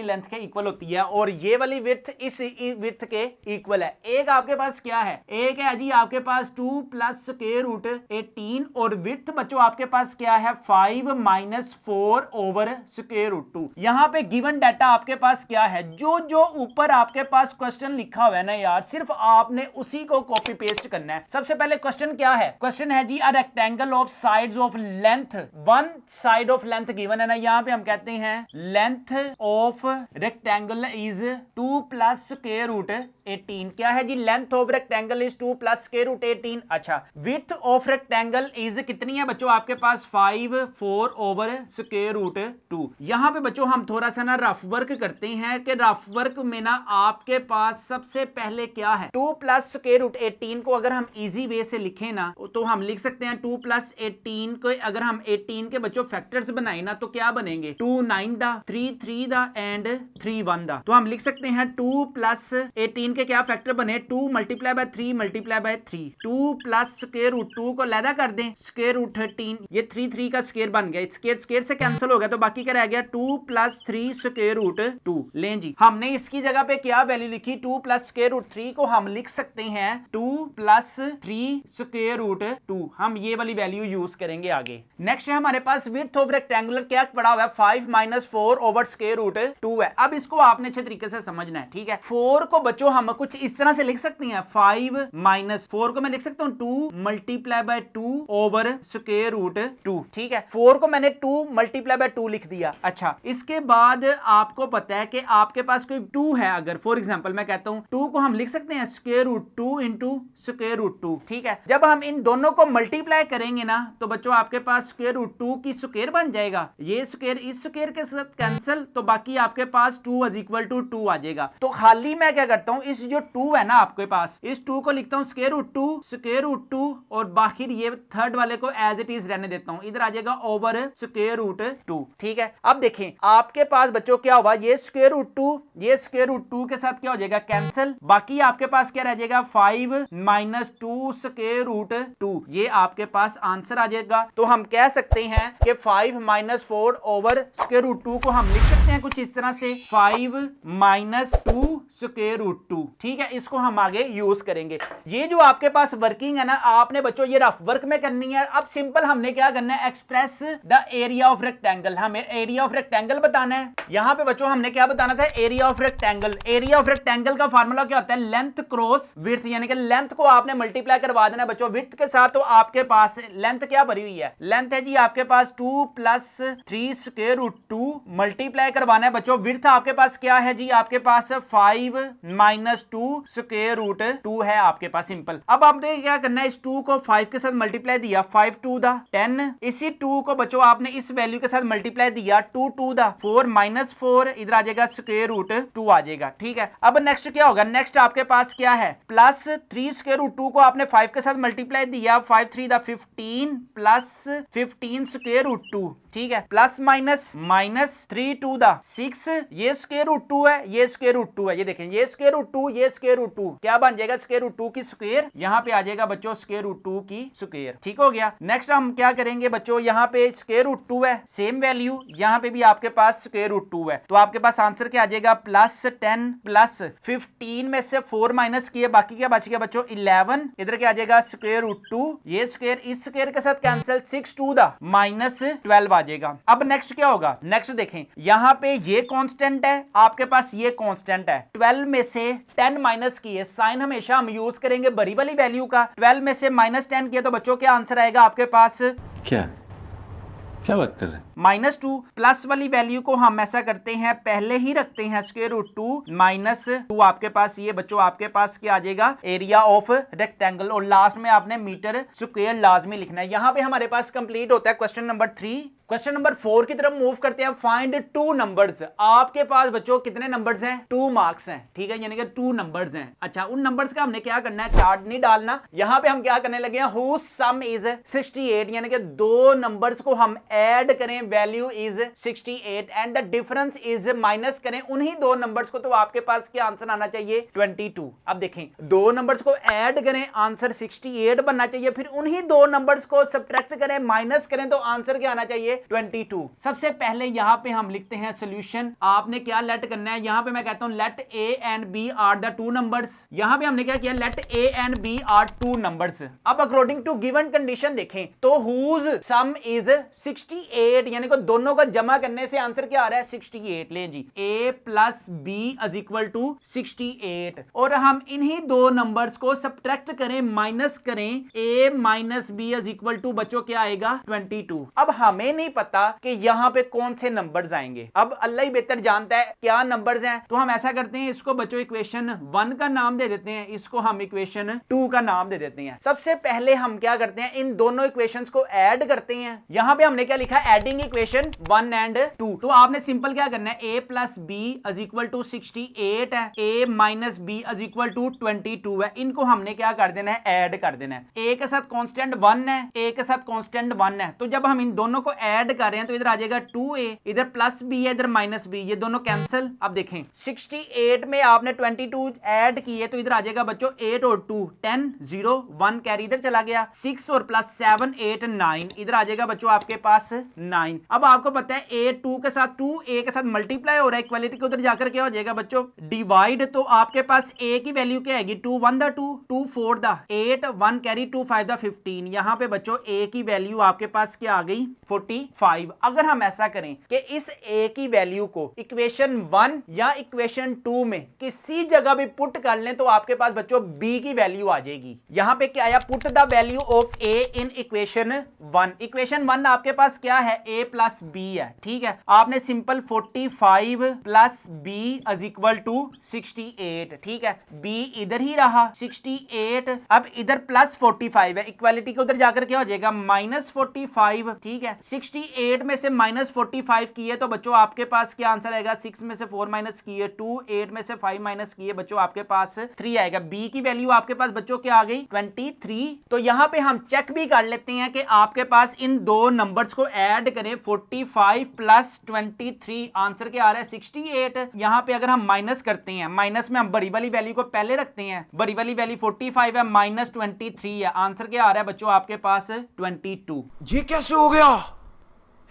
लेंथ के इक्वल होती है और ये वाली विड्थ इस विड्थ के इक्वल है। एक आपके पास क्या है, एक है जी आपके पास 2 + स्क्वायर रूट 18 और विड्थ बच्चों आपके पास क्या है 5 - 4 ओवर स्क्वायर रूट 2। यहां पे गिवन डाटा आपके पास क्या है, जो जो ऊपर आपके पास क्वेश्चन लिखा हुआ है ना यार, सिर्फ आपने उसी को कॉपी पेस्ट करना है। सबसे पहले क्वेश्चन क्या है, क्वेश्चन है जी a rectangle of sides of length, one side of length given है ना, यहां पे हम कहते हैं length of rectangle is 2 + square root 18। क्या है जी, length of rectangle is 2 + square root 18। अच्छा, विड्थ ऑफ रेक्टेंगल इज कितनी है बच्चों आपके पास 5 4 ओवर स्क्वायर रूट 2। यहां पे बच्चों हम थोड़ा सा ना रफ वर्क करते हैं कि रफ वर्क में ना आपके पास सबसे पहले क्या है 2 + स्क्वायर रूट 18 को अगर हम इजी वे से लिखें ना तो हम लिख सकते हैं 2 + 18 को अगर हम 18 के बच्चों फैक्टर्स बनाए ना तो क्या बनेंगे 2 9 दा 3 3 दा एंड 3 1 दा, तो हम लिख सकते हैं 2 + 18 के क्या फैक्टर बने 2 × 3 × 3, 2 + स्क्वायर रूट 2 को लैदा कर दें स्क्वायर रूट 13, ये 3 3 का स्क्वायर बन गया, स्क्वायर स्क्वायर से कैंसिल हो गया तो बाकी क्या रह गया 2 + 3 स्क्वायर रूट 2। लें जी, हमने इसकी जगह पे क्या वैल्यू लिखी 2 + स्क्वायर रूट 3 को हम लिख सकते हैं 2 + 3 स्क्वायर रूट 2, हम ये वाली वैल्यू यूज करेंगे आगे। नेक्स्ट है हमारे पास विड्थ ऑफ रेक्टेंगुलर क्या पड़ा हुआ है 5 - 4 ओवर स्क्वायर रूट 2 है। अब इसको आपने अच्छे तरीके से समझना है। ठीक है, 4 को बच्चों हम हम कुछ इस तरह से लिख सकते हैं 5 माइनस 4 को मैं लिख सकता हूं 2 multiply by 2 over square root 2। ठीक है, 4 को मैंने 2 मल्टीप्लाई बाय 2 लिख दिया। अच्छा, इसके बाद आपको पता है कि आपके पास कोई 2 है, अगर फॉर एग्जांपल मैं कहता हूं 2 को हम लिख सकते हैं square root 2 into square root 2। ठीक है, जब हम इन दोनों को मल्टीप्लाई करेंगे ना तो बच्चों आपके पास स्क्वायर रूट 2 की स्क्वायर बन जाएगा, ये स्क्वायर इस स्क्वायर के साथ कैंसिल, तो बाकी आपके पास 2 इज इक्वल टू 2 आ जाएगा। तो खाली मैं क्या करता हूं, इस जो 2 है ना आपके पास, इस 2 को लिखता हूं स्क्वायर रूट 2 और बाकी ये थर्ड वाले को एज इट इज रहने देता हूं, इधर आ जाएगा ओवर स्क्वायर रूट 2। ठीक है, अब देखें आपके पास बच्चों क्या होगा, ये स्क्वायर रूट 2 ये स्क्वायर रूट 2 के साथ क्या हो जाएगा कैंसिल, बाकी आपके पास क्या रह जाएगा 5 माइनस 2 स्क्वायर रूट 2, ये आपके पास आंसर आ जाएगा। तो हम कह सकते हैं कि 5 माइनस 4 ओवर स्क्वायर रूट 2 को हम लिख सकते हैं कुछ इस तरह से 5 माइनस 2 स्क्वायर रूट 2। ठीक है, इसको हम आगे यूज करेंगे। ये जो आपके पास वर्किंग है ना, आपने बच्चों ये रफ वर्क में करनी है। अब सिंपल हमने क्या करना है, express the area of rectangle, हमें एरिया ऑफ रेक्टेंगल बताना है। यहां पे बच्चों हमने क्या बताना था, area of rectangle. Area of rectangle का फार्मूला क्या होता है, लेंथ क्रॉस विड्थ, यानी कि लेंथ को आपने मल्टीप्लाई करवा देना बच्चों विड्थ के साथ। तो आपके पास लेंथ क्या भरी हुई है, लेंथ है जी आपके पास 2 प्लस 3 स्क्वायर रूट 2 मल्टीप्लाई करवाना है बच्चों। विड्थ आपके पास क्या है जी, आपके पास 5 माइनस 2 स्क्वायर रूट 2 है आपके पास, सिंपल। अब आपने क्या करना है, इस 2 को 5 के साथ मल्टीप्लाई दिया, 5 2 दा 10, इसी 2 को बच्चों आपने इस वैल्यू के साथ मल्टीप्लाई दिया 2 2 दा 4 माइनस 4, इधर आ जाएगा स्क्वायर रूट 2 आ जाएगा। ठीक है, अब नेक्स्ट क्या होगा, नेक्स्ट आपके पास क्या है, प्लस 3 स्क्वायर रूट 2 को आपने 5 के साथ मल्टीप्लाई दिया, 5 3 दा 15 प्लस 15 स्क्वायर रूट 2। ठीक है, प्लस माइनस माइनस 3 2 दा 6, ये स्क्वायर रूट 2 है, ये स्क्वायर रूट 2 है, ये देखें ये स्क्वायर रूट 2 ये स्क्वायर रूट 2, क्या बन जाएगा स्क्वायर रूट 2 की स्क्वायर, यहां पे आ जाएगा बच्चों स्क्वायर रूट 2 की स्क्वायर। ठीक हो गया। नेक्स्ट हम क्या करेंगे बच्चों, यहां पे स्क्वायर रूट 2 है, सेम वैल्यू यहां पे भी आपके पास स्क्वायर रूट 2 है, तो आपके पास आंसर क्या आ जाएगा, प्लस 10 प्लस 15 में से 4 माइनस किए, बाकी क्या बच गया बच्चों 11, इधर क्या आ जाएगा स्क्वायर रूट 2, ये स्क्वायर इस स्क्वायर के साथ कैंसिल, 6 2 दा माइनस 12 आ जाएगा। अब नेक्स्ट क्या होगा, नेक्स्ट देखें यहां पे ये कांस्टेंट है आपके पास, ये कांस्टेंट है, 12 में से 10 माइनस किए, साइन हमेशा हम यूज करेंगे बड़ी वाली वैल्यू का, 12 में से माइनस 10 किया तो बच्चों क्या आंसर आएगा आपके पास, क्या बात कर रहे हैं, -2। प्लस वाली वैल्यू को हम ऐसा करते हैं पहले ही रखते हैं स्क्वायर रूट 2 माइनस 2, आपके पास ये बच्चों आपके पास क्या आ जाएगा, एरिया ऑफ रेक्टेंगल, और लास्ट में आपने मीटर स्क्वायर लाजमी लिखना है। यहां पे हमारे पास कंप्लीट होता है क्वेश्चन नंबर 3। क्वेश्चन नंबर 4 की तरफ मूव करते हैं। Find 2 numbers. आपके पास बच्चों कितने नंबर्स हैं, 2 मार्क्स हैं। ठीक है, यानी कि 2 नंबर्स हैं। अच्छा, उन नंबर्स का हमने क्या करना है, चार्ट नहीं डालना, यहां पे हम क्या करने लगे हैं, हुज सम इज 68, यानी कि 2 नंबर्स को हम ऐड करें, value is 68 and the difference is minus करें उन्हीं 2 नंबर्स को, तो आपके पास क्या आंसर आना चाहिए 22। अब देखें 2 नंबर्स को ऐड करें, आंसर 68 बनना चाहिए, फिर उन्हीं 2 नंबर्स को सब्ट्रैक्ट करें, माइनस करें, तो आंसर क्या आना चाहिए 22। सबसे पहले यहां पे हम लिखते हैं सॉल्यूशन। आपने क्या लेट करना है, यहां पे मैं कहता हूं let A and B are the 2 numbers. यहां पे हमने क्या किया, let A and B are 2 numbers. अब अकॉर्डिंग टू गिवन कंडीशन देखें तो हुज सम इज 68, यानी कि दोनों का जमा करने से आंसर क्या आ रहा है 68। ले जी, a plus B is equal to 68, और हम इन्हीं 2 नंबर्स को सब्ट्रैक्ट करें, माइनस करें, a minus B is equal to बच्चों क्या आएगा 22। अब हमें नहीं पता कि यहां पे कौन से नंबर्स आएंगे, अब अल्लाह ही बेहतर जानता है क्या नंबर्स हैं, तो हम ऐसा करते हैं, इसको बच्चों इक्वेशन 1 का नाम दे देते हैं, इसको हम इक्वेशन 2 का नाम दे देते हैं। सबसे पहले हम क्या करते हैं, इन दोनों इक्वेशंस को ऐड करते हैं। यहां पे हमने क्या लिखा, एडिंग इक्वेशन 1 एंड 2, तो आपने सिंपल क्या करना है, a plus B is equal to 68 है, a minus B is equal to 22 है, इनको हमने क्या कर देना है, ऐड कर देना है। a के साथ कांस्टेंट 1 है, a के साथ कांस्टेंट 1 है, तो जब हम इन दोनों को ऐड कर रहे हैं तो इधर आ जाएगा 2a, इधर प्लस b है, इधर माइनस b, ये दोनों कैंसिल। अब देखें 68 में आपने 22 ऐड किए तो इधर आ जाएगा बच्चों 8 और 2 10, 0 1 कैरी इधर चला गया, 6 और प्लस 7 8 9, इधर आ जाएगा बच्चों आपके पास 9। अब आपको पता है a 2 के साथ 2 a के साथ मल्टीप्लाई हो रहा है, इक्वालिटी के उधर जाकर क्या हो जाएगा बच्चों डिवाइड, तो आपके पास a की वैल्यू क्या आएगी 2 1 दा 2 2 4 दा 8 1 कैरी 2 5 दा 15, यहां पे बच्चों a की वैल्यू आपके पास क्या आ गई 40 45। अगर हम ऐसा करें कि इस a की वैल्यू को इक्वेशन 1 या इक्वेशन 2 में किसी जगह भी पुट कर लें तो आपके पास बच्चों b की वैल्यू आ जाएगी। यहां पे क्या आया, put the value of a in equation 1। Equation 1 आपके पास क्या है, a प्लस b है, ठीक है। आपने simple 45 plus b is equal to 68, ठीक है। b इधर ही रहा 68, अब इधर प्लस 45 है, इक्वालिटी के उधर जाकर क्या हो जाएगा, माइनस 45, ठीक है। 68 में से माइनस 45 किए तो बच्चों आपके पास क्या आंसर आएगा, 6 में से 4 माइनस किए 2, 8 में से 5 माइनस किए बच्चों आपके पास 3 आएगा। b की वैल्यू आपके पास बच्चों क्या आ गई, 23। तो यहां पे हम चेक भी कर लेते हैं कि आपके पास इन दो नंबर्स को ऐड करें, 45 प्लस 23 आंसर क्या आ रहा है, 68। यहां पे अगर हम माइनस करते हैं, माइनस में हम बड़ी वाली वैल्यू को पहले रखते हैं, बड़ी वाली वैल्यू 45 है माइनस 23 है, आंसर क्या आ रहा है बच्चों आपके पास 22। ये कैसे हो गया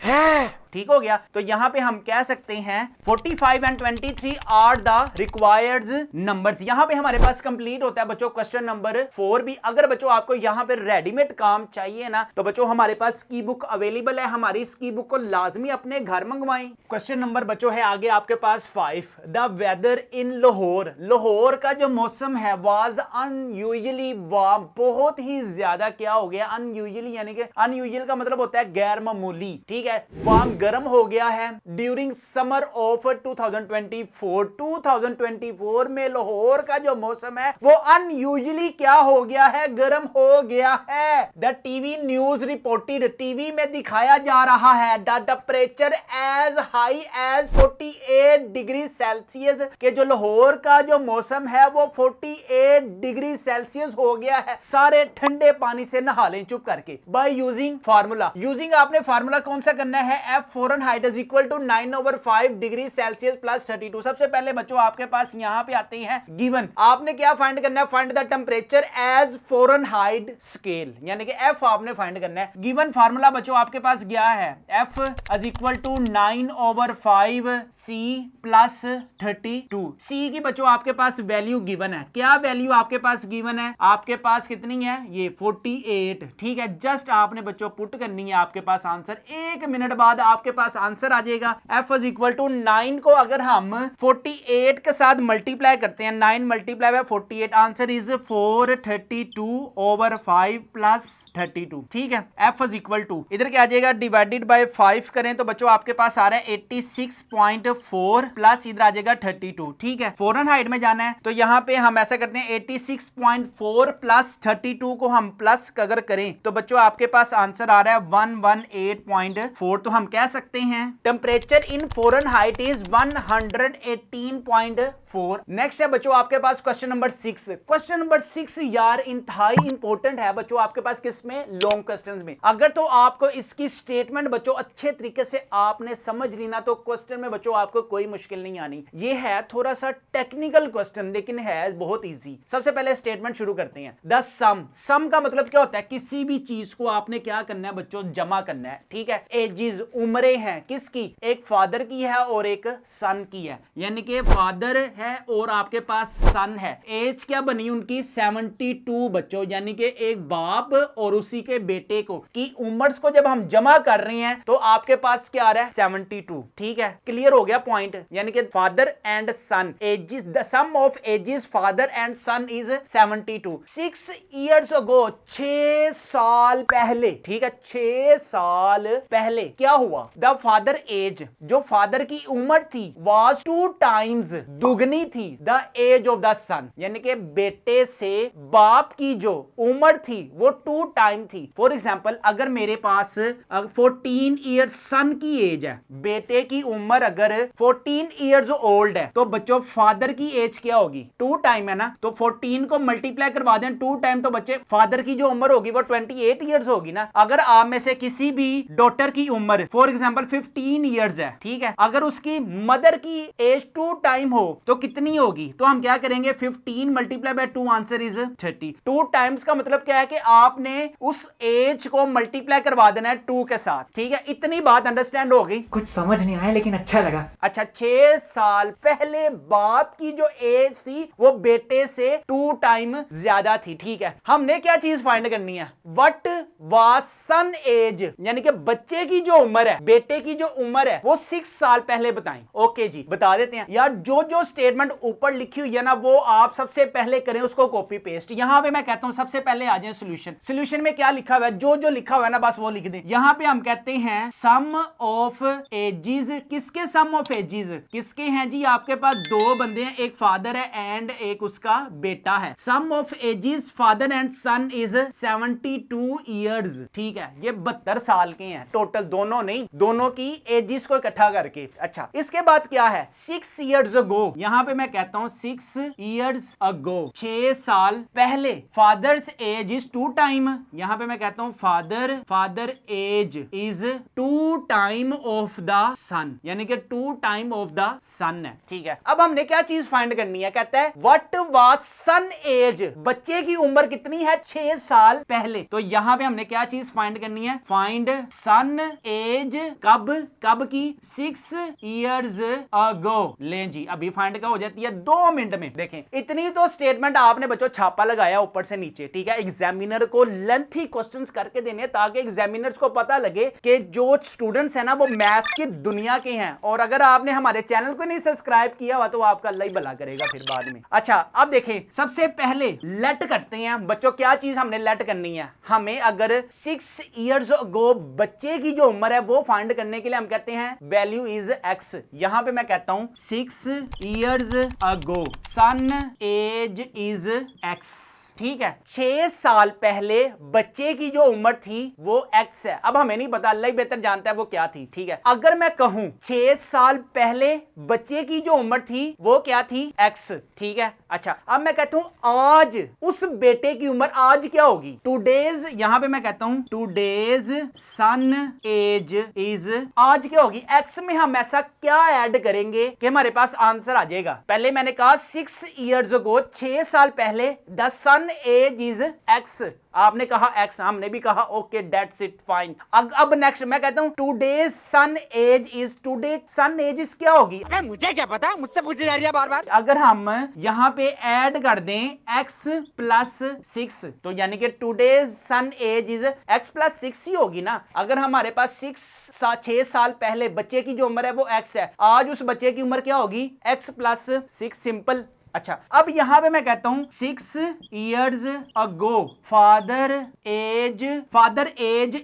है? ठीक हो गया। तो यहां पे हम कह सकते हैं 45 and 23 are the required numbers. यहां पे हमारे पास कंप्लीट होता है बच्चों क्वेश्चन नंबर 4 भी। अगर बच्चों आपको यहां पे रेडीमेड काम चाहिए ना तो बच्चों हमारे पास की बुक अवेलेबल है, हमारी इसकी बुक को लाजमी अपने घर मंगवाएं। क्वेश्चन नंबर बच्चों है आगे आपके पास 5, द वेदर इन लाहौर। लाहौर का जो मौसम है वाज अनयूजुअली वार्म, बहुत ही ज्यादा क्या हो गया, अनयूजुअली, यानी कि अनयूजुअल का मतलब होता है गैर मामूली, ठीक है, वार्म गर्म हो गया है ड्यूरिंग समर ऑफ 2024 में लाहौर का जो मौसम है वो अनयूजुअली क्या हो गया है, गर्म हो गया है। The TV news reported, TV में दिखाया जा रहा है, the temperature as high as 48 degree Celsius, के जो लाहौर का जो मौसम है वो 48 डिग्री सेल्सियस हो गया है। सारे ठंडे पानी से नहा लें चुप करके बाय यूजिंग फार्मूला। यूजिंग आपने फार्मूला कौन सा करना है, F Fahrenheit is equal to 9/5 degree Celsius plus 32। सबसे पहले बच्चों आपके पास यहां पे आते हैं गिवन, आपने क्या फाइंड करना है, find the temperature as Fahrenheit scale, यानी कि एफ आपने फाइंड करना है। गिवन फार्मूला बच्चों आपके पास क्या है, F is equal to 9/5 C plus 32। C की बच्चों आपके पास वैल्यू गिवन है, क्या वैल्यू आपके पास गिवन है, आपके पास कितनी है, ये 48, ठीक है। जस्ट आपने बच्चों पुट करनी है, आपके पास आंसर 1 मिनट बाद आपके पास आंसर आ जाएगा। f इज इक्वल टू 9 को अगर हम 48 के साथ मल्टीप्लाई करते हैं, 9 multiply by 48, answer is 432/5 plus 32, ठीक है। f इज इक्वल टू इधर क्या आ जाएगा, डिवाइडेड बाय 5 करें तो बच्चों आपके पास आ रहा है 86.4 प्लस इधर आ जाएगा 32, ठीक है। फ़ारेनहाइट में जाना है तो यहां पे हम ऐसा करते हैं 86.4 प्लस 32 को हम प्लस अगर करें तो बच्चों आपके पास आंसर आ रहा है 118.4। तो हम कह सकते हैं temperature in Fahrenheit is 118.4। Next है बच्चों आपके पास क्वेश्चन नंबर 6। क्वेश्चन नंबर 6 यार इंतहाई इंपॉर्टेंट है बच्चों आपके पास, किसमें, लॉन्ग क्वेश्चंस में। अगर तो आपको इसकी स्टेटमेंट बच्चों अच्छे तरीके से आपने समझ ली ना तो क्वेश्चन में बच्चों आपको कोई मुश्किल नहीं आनी। ये है थोड़ा सा टेक्निकल क्वेश्चन लेकिन है बहुत इजी। सबसे पहले स्टेटमेंट शुरू करते हैं, द सम का मतलब क्या होता है, किसी भी चीज को आपने क्या करना है बच्चों, जमा करना है, ठीक है। एजिज उम्रें हैं किसकी, एक फादर की है और एक सन की है, यानी कि फादर है और आपके पास सन है। एज क्या बनी उनकी, 72 बच्चों, यानी कि एक बाप और उसी के बेटे को की उम्र को जब हम जमा कर रहे हैं तो आपके पास क्या आ रहा है, 72, ठीक है। क्लियर हो गया पॉइंट, यानी कि father and son, ages, the sum of ages father and son is 72। 6 years ago, 6 साल पहले, ठीक है, 6 साल पहले क्या हुआ, द फादर एज, जो फादर की उम्र थी वाज 2 टाइम्स, दुगनी थी, the age of the son, यानी कि बेटे से बाप की जो उम्र थी वो 2 टाइम थी। फॉर एग्जाम्पल अगर मेरे पास 14 ईयर्स सन की एज है, बेटे की उम्र अगर 14 ईयर्स ओल्ड है तो बच्चों फादर की एज क्या होगी, 2 टाइम है ना, तो 14 को मल्टीप्लाई करवा दें 2 टाइम तो बच्चे फादर की जो उम्र होगी वो 28 ईयर्स होगी ना। अगर आप में से किसी भी डॉटर की उम्र फॉर एग्जांपल 15 इयर्स है, ठीक है, अगर उसकी मदर की एज 2 टाइम हो तो कितनी होगी? तो हम क्या करेंगे, 15 multiply by 2, answer is 30। 2 times का मतलब क्या है कि आपने उस एज को मल्टीप्लाई करवा देना है 2 के साथ, ठीक है। इतनी बात अंडरस्टैंड हो गई? कुछ समझ नहीं आया लेकिन अच्छा लगा। अच्छा, 6 साल पहले बाप की जो एज थी वो बेटे से 2 टाइम ज्यादा थी, ठीक है। हमने क्या चीज फाइंड करनी है, व्हाट वाज सन एज, यानी कि बच्चे की जो उम्र है, बेटे की जो उम्र है वो 6 साल पहले बताएं। ओके जी, बता देते हैं यार। जो जो स्टेटमेंट ऊपर लिखी हुई है ना वो आप सबसे पहले करें उसको कॉपी पेस्ट। यहां पे मैं कहता हूं सबसे पहले आ जाए सॉल्यूशन में क्या लिखा हुआ है, जो जो लिखा हुआ है ना बस वो लिख दें। यहां पे हम कहते हैं सम ऑफ एजेस। किसके सम ऑफ एजेस? किसके हैं जी? आपके पास 2 बंदे हैं, एक फादर है एंड एक उसका बेटा है। Sum of ages father and son is 72 years, ठीक है। ये 72 साल के हैं टोटल, दोनों नहीं, दोनों की एजेस को इकट्ठा करके। अच्छा, इसके बाद क्या है, 6 इयर्स अगो। यहां पे मैं कहता हूं 6 इयर्स अगो, 6 साल पहले। फादर्स एज इज 2 टाइम, यहां पे मैं कहता हूं father age is 2 time of the son, यानी कि 2 टाइम ऑफ द सन है, ठीक है। अब हमने क्या चीज फाइंड करनी है, कहता है व्हाट वाज सन एज, बच्चे की उम्र कितनी है 6 साल पहले। तो यहां पे हमने क्या चीज फाइंड करनी है, फाइंड सन एज कब की, 6 इयर्स अगो। लें जी, अभी फाइंड का हो जाती है 2 मिनट में। देखें, इतनी तो स्टेटमेंट आपने बच्चों छापा लगाया ऊपर से नीचे, ठीक है। एग्जामिनर को लेंथी क्वेश्चंस करके देने ताकि एग्जामिनर्स को पता लगे कि जो स्टूडेंट्स हैं ना वो मैथ्स की दुनिया के हैं। और अगर आपने हमारे चैनल को नहीं सब्सक्राइब किया हुआ तो आपका अल्लाह ही भला करेगा फिर बाद में। अच्छा, अब देखें, सबसे पहले लेट करते हैं बच्चों। क्या चीज हमने लेट करनी है, हमें अगर 6 इयर्स अगो बच्चे की जो उम्र है वो फाइंड करने के लिए हम कहते हैं वैल्यू इज एक्स। यहां पे मैं कहता हूं 6 years ago son age is x, ठीक है। 6 साल पहले बच्चे की जो उम्र थी वो x है। अब हमें नहीं पता, अल्लाह ही बेहतर जानता है वो क्या थी, ठीक है। अगर मैं कहूं 6 साल पहले बच्चे की जो उम्र थी वो क्या थी, x, ठीक है। अच्छा, अब मैं कहता हूं आज उस बेटे की उम्र आज क्या होगी, टुडेज। यहां पे मैं कहता हूं टुडेज सन एज इज, आज क्या होगी, x में हम ऐसा क्या ऐड करेंगे कि हमारे पास आंसर आ जाएगा। पहले मैंने कहा 6 इयर्स अगो, 6 साल पहले the son age is x. आपने कहा एक्स, हमने भी कहा ओके, दैट्स इट, फाइन। अब नेक्स्ट मैं कहता हूं today's son age is, today son age is क्या होगी, अबे मुझे क्या पता, मुझसे पूछी जा रही है बार बार। अगर हम यहां पे ऐड कर दें x प्लस 6 तो यानी कि today's son age is x plus 6 ही होगी ना। अगर हमारे पास 6 साल पहले बच्चे की जो उम्र है वो x है, आज उस बच्चे की उम्र क्या होगी, x प्लस 6, सिंपल। अच्छा, अब यहां पे मैं कहता हूं 6 years ago father age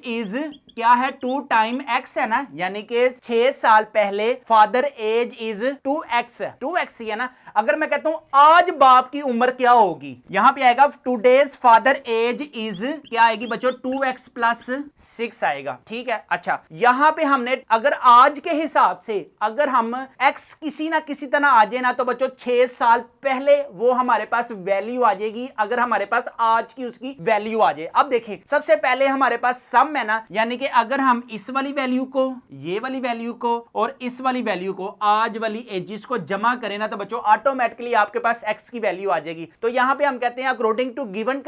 is क्या है, 2 टाइम x है ना, यानी कि 6 साल पहले फादर एज इज 2x है, 2x ही है ना। अगर मैं कहता हूं आज बाप की उम्र क्या होगी, यहां पे आएगा टुडेज फादर एज इज क्या आएगी बच्चों, 2x प्लस 6 आएगा, ठीक है। अच्छा, यहां पे हमने अगर आज के हिसाब से अगर हम x किसी ना किसी तरह आ जाए ना तो बच्चों 6 साल पहले वो हमारे पास वैल्यू आ जाएगी, अगर हमारे पास आज की उसकी वैल्यू आ जाए। अब देखिए, सबसे पहले हमारे पास सम है ना, यानी कि अगर हम इस वाली वैल्यू को, ये वाली वैल्यू को और इस वाली वैल्यू को, आज वाली एजेस को जमा करें ना तो बच्चों ऑटोमेटिकली आपके पास x की वैल्यू आ जाएगी। तो यहां पे हम कहते हैं according to given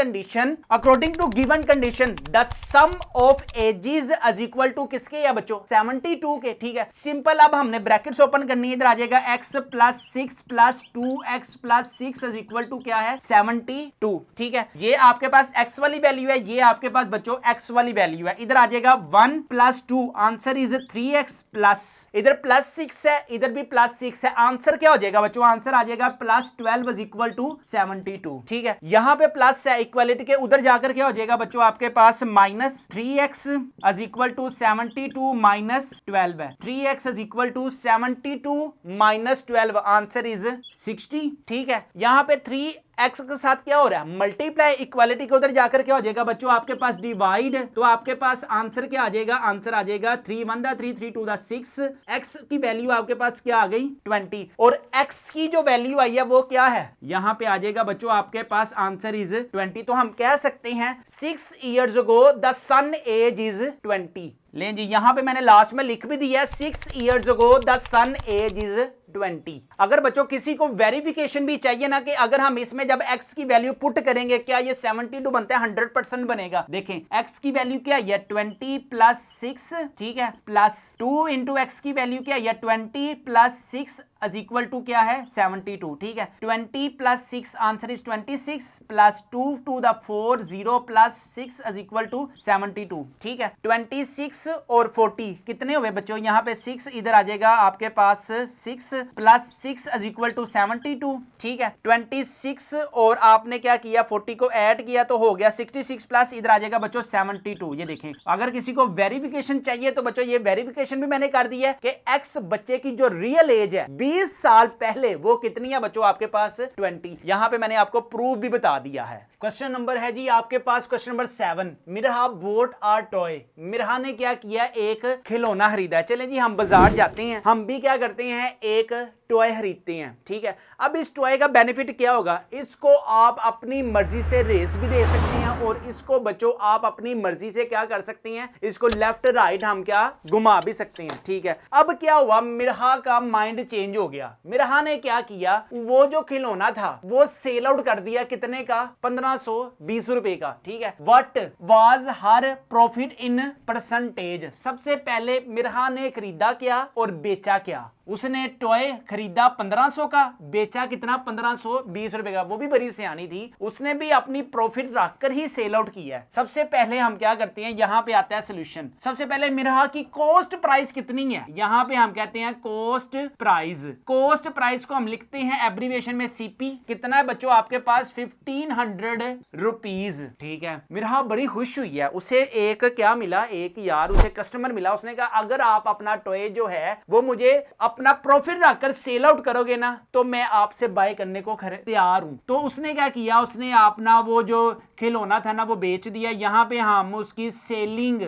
condition the sum of ages is equal to किसके या बच्चों, 72 के, ठीक है। सिंपल, अब हमने ब्रैकेट्स ओपन करनी है, इधर आ जाएगा x plus 6 plus 2x plus 6 is equal to क्या है, 72, ठीक है। ये आपके पास x वाली वैल्यू है, ये आपके पास बच्चों x वाली वैल्यू है। इधर आ जाएगा 1 plus 2, answer is 3x plus, इधर प्लस 6 है, इधर भी प्लस 6 है, आंसर क्या हो जाएगा बच्चों, आंसर आ जाएगा प्लस 12 इज इक्वल टू 72, ठीक है। यहां पे प्लस है इक्वलिटी के, उधर जाकर क्या हो जाएगा बच्चों आपके पास minus 3x is equal to 72 minus 12 है, 3x is equal to 72 minus 12, answer is 60, ठीक है। यहां पे 3 x के साथ क्या हो रहा है, मल्टीप्लाई, इक्वालिटी के उधर जाकर क्या हो जाएगा बच्चों आपके पास डिवाइड, तो आपके पास आंसर क्या आ जाएगा, आंसर आ जाएगा 3 1 3 3 2 6, x की वैल्यू आपके पास क्या आ गई 20, और x की जो वैल्यू आई है वो क्या है, यहां पे आ जाएगा बच्चों आपके पास आंसर इज 20। तो हम कह सकते हैं 6 years ago the son age is 20। लें जी, यहां पे मैंने लास्ट में लिख भी दिया 6 years ago the son age is 20। अगर बच्चों किसी को वेरिफिकेशन भी चाहिए ना कि अगर हम इसमें जब x की वैल्यू पुट करेंगे क्या ये 72 बनता है, 100% बनेगा। देखें x की वैल्यू क्या है 20 प्लस 6, ठीक है, प्लस 2 इंटू एक्स की वैल्यू क्या है 20 प्लस 6 इज इक्वल टू क्या है 72, ठीक है। 20 प्लस 6 answer is 26 plus 2 to the 4 0 plus 6 is equal to 72, ठीक है। 26 और 40 कितने हुए बच्चों, यहाँ पे 6 इधर आ जाएगा आपके पास 6 प्लस 6 इज इक्वल टू 72, ठीक है। 26 और आपने क्या किया 40 को ऐड किया तो हो गया 66 प्लस इधर आ जाएगा बच्चों 72। ये देखें, अगर किसी को वेरिफिकेशन चाहिए तो बच्चों ये वेरिफिकेशन भी मैंने कर दी है कि एक्स बच्चे की जो रियल एज है 20 साल पहले वो कितनी है बच्चों आपके पास 20। यहां पे मैंने आपको प्रूफ भी बता दिया है। क्वेश्चन नंबर है जी आपके पास question number 7, Mirha bought are toy. Mirha ने क्या किया, एक खिलौना खरीदा। चलें जी हम बाजार जाते हैं, हम भी क्या करते हैं एक टॉय खरीदते हैं, ठीक है। अब इस टॉय का बेनिफिट क्या होगा, इसको आप अपनी मर्जी से रेस भी दे सकते हैं और इसको बच्चों आप अपनी मर्जी से क्या कर सकते हैं, इसको लेफ्ट राइट हम क्या घुमा भी सकते हैं, ठीक है। अब क्या हुआ, मिरहा का माइंड चेंज हो गया। मिरहा ने क्या किया, वो जो खिलौना था वो सेल आउट कर दिया, कितने का 1520 रुपए का, ठीक है। What was her profit in percentage. सबसे पहले मिरहा ने खरीदा क्या और बेचा क्या, उसने टॉय खरीदा 1500 का, बेचा कितना 1520 रुपए का। वो भी बड़ी सियानी थी, उसने भी अपनी प्रॉफिट रखकर ही सेल आउट किया है। सबसे पहले हम क्या करते हैं, यहां पे आता है सोल्यूशन। सबसे पहले मिरहा की कॉस्ट प्राइस कितनी है, यहां पे हम कहते हैं कॉस्ट प्राइस। कॉस्ट प्राइस को हम लिखते हैं एब्रीविएशन में सीपी। कितना है बच्चों आपके पास 1500 रुपीज, ठीक है। मिरहा बड़ी खुश हुई है, उसे एक क्या मिला, एक यार उसे कस्टमर मिला। उसने कहा अगर आप अपना टॉय जो है वो मुझे अपना प्रॉफिट रखकर सेल आउट करोगे ना तो मैं आपसे बाय करने को तैयार हूं। तो उसने क्या किया, उसने अपना वो जो खिलौना था ना वो बेच दिया। यहां पे हम उसकी सेलिंग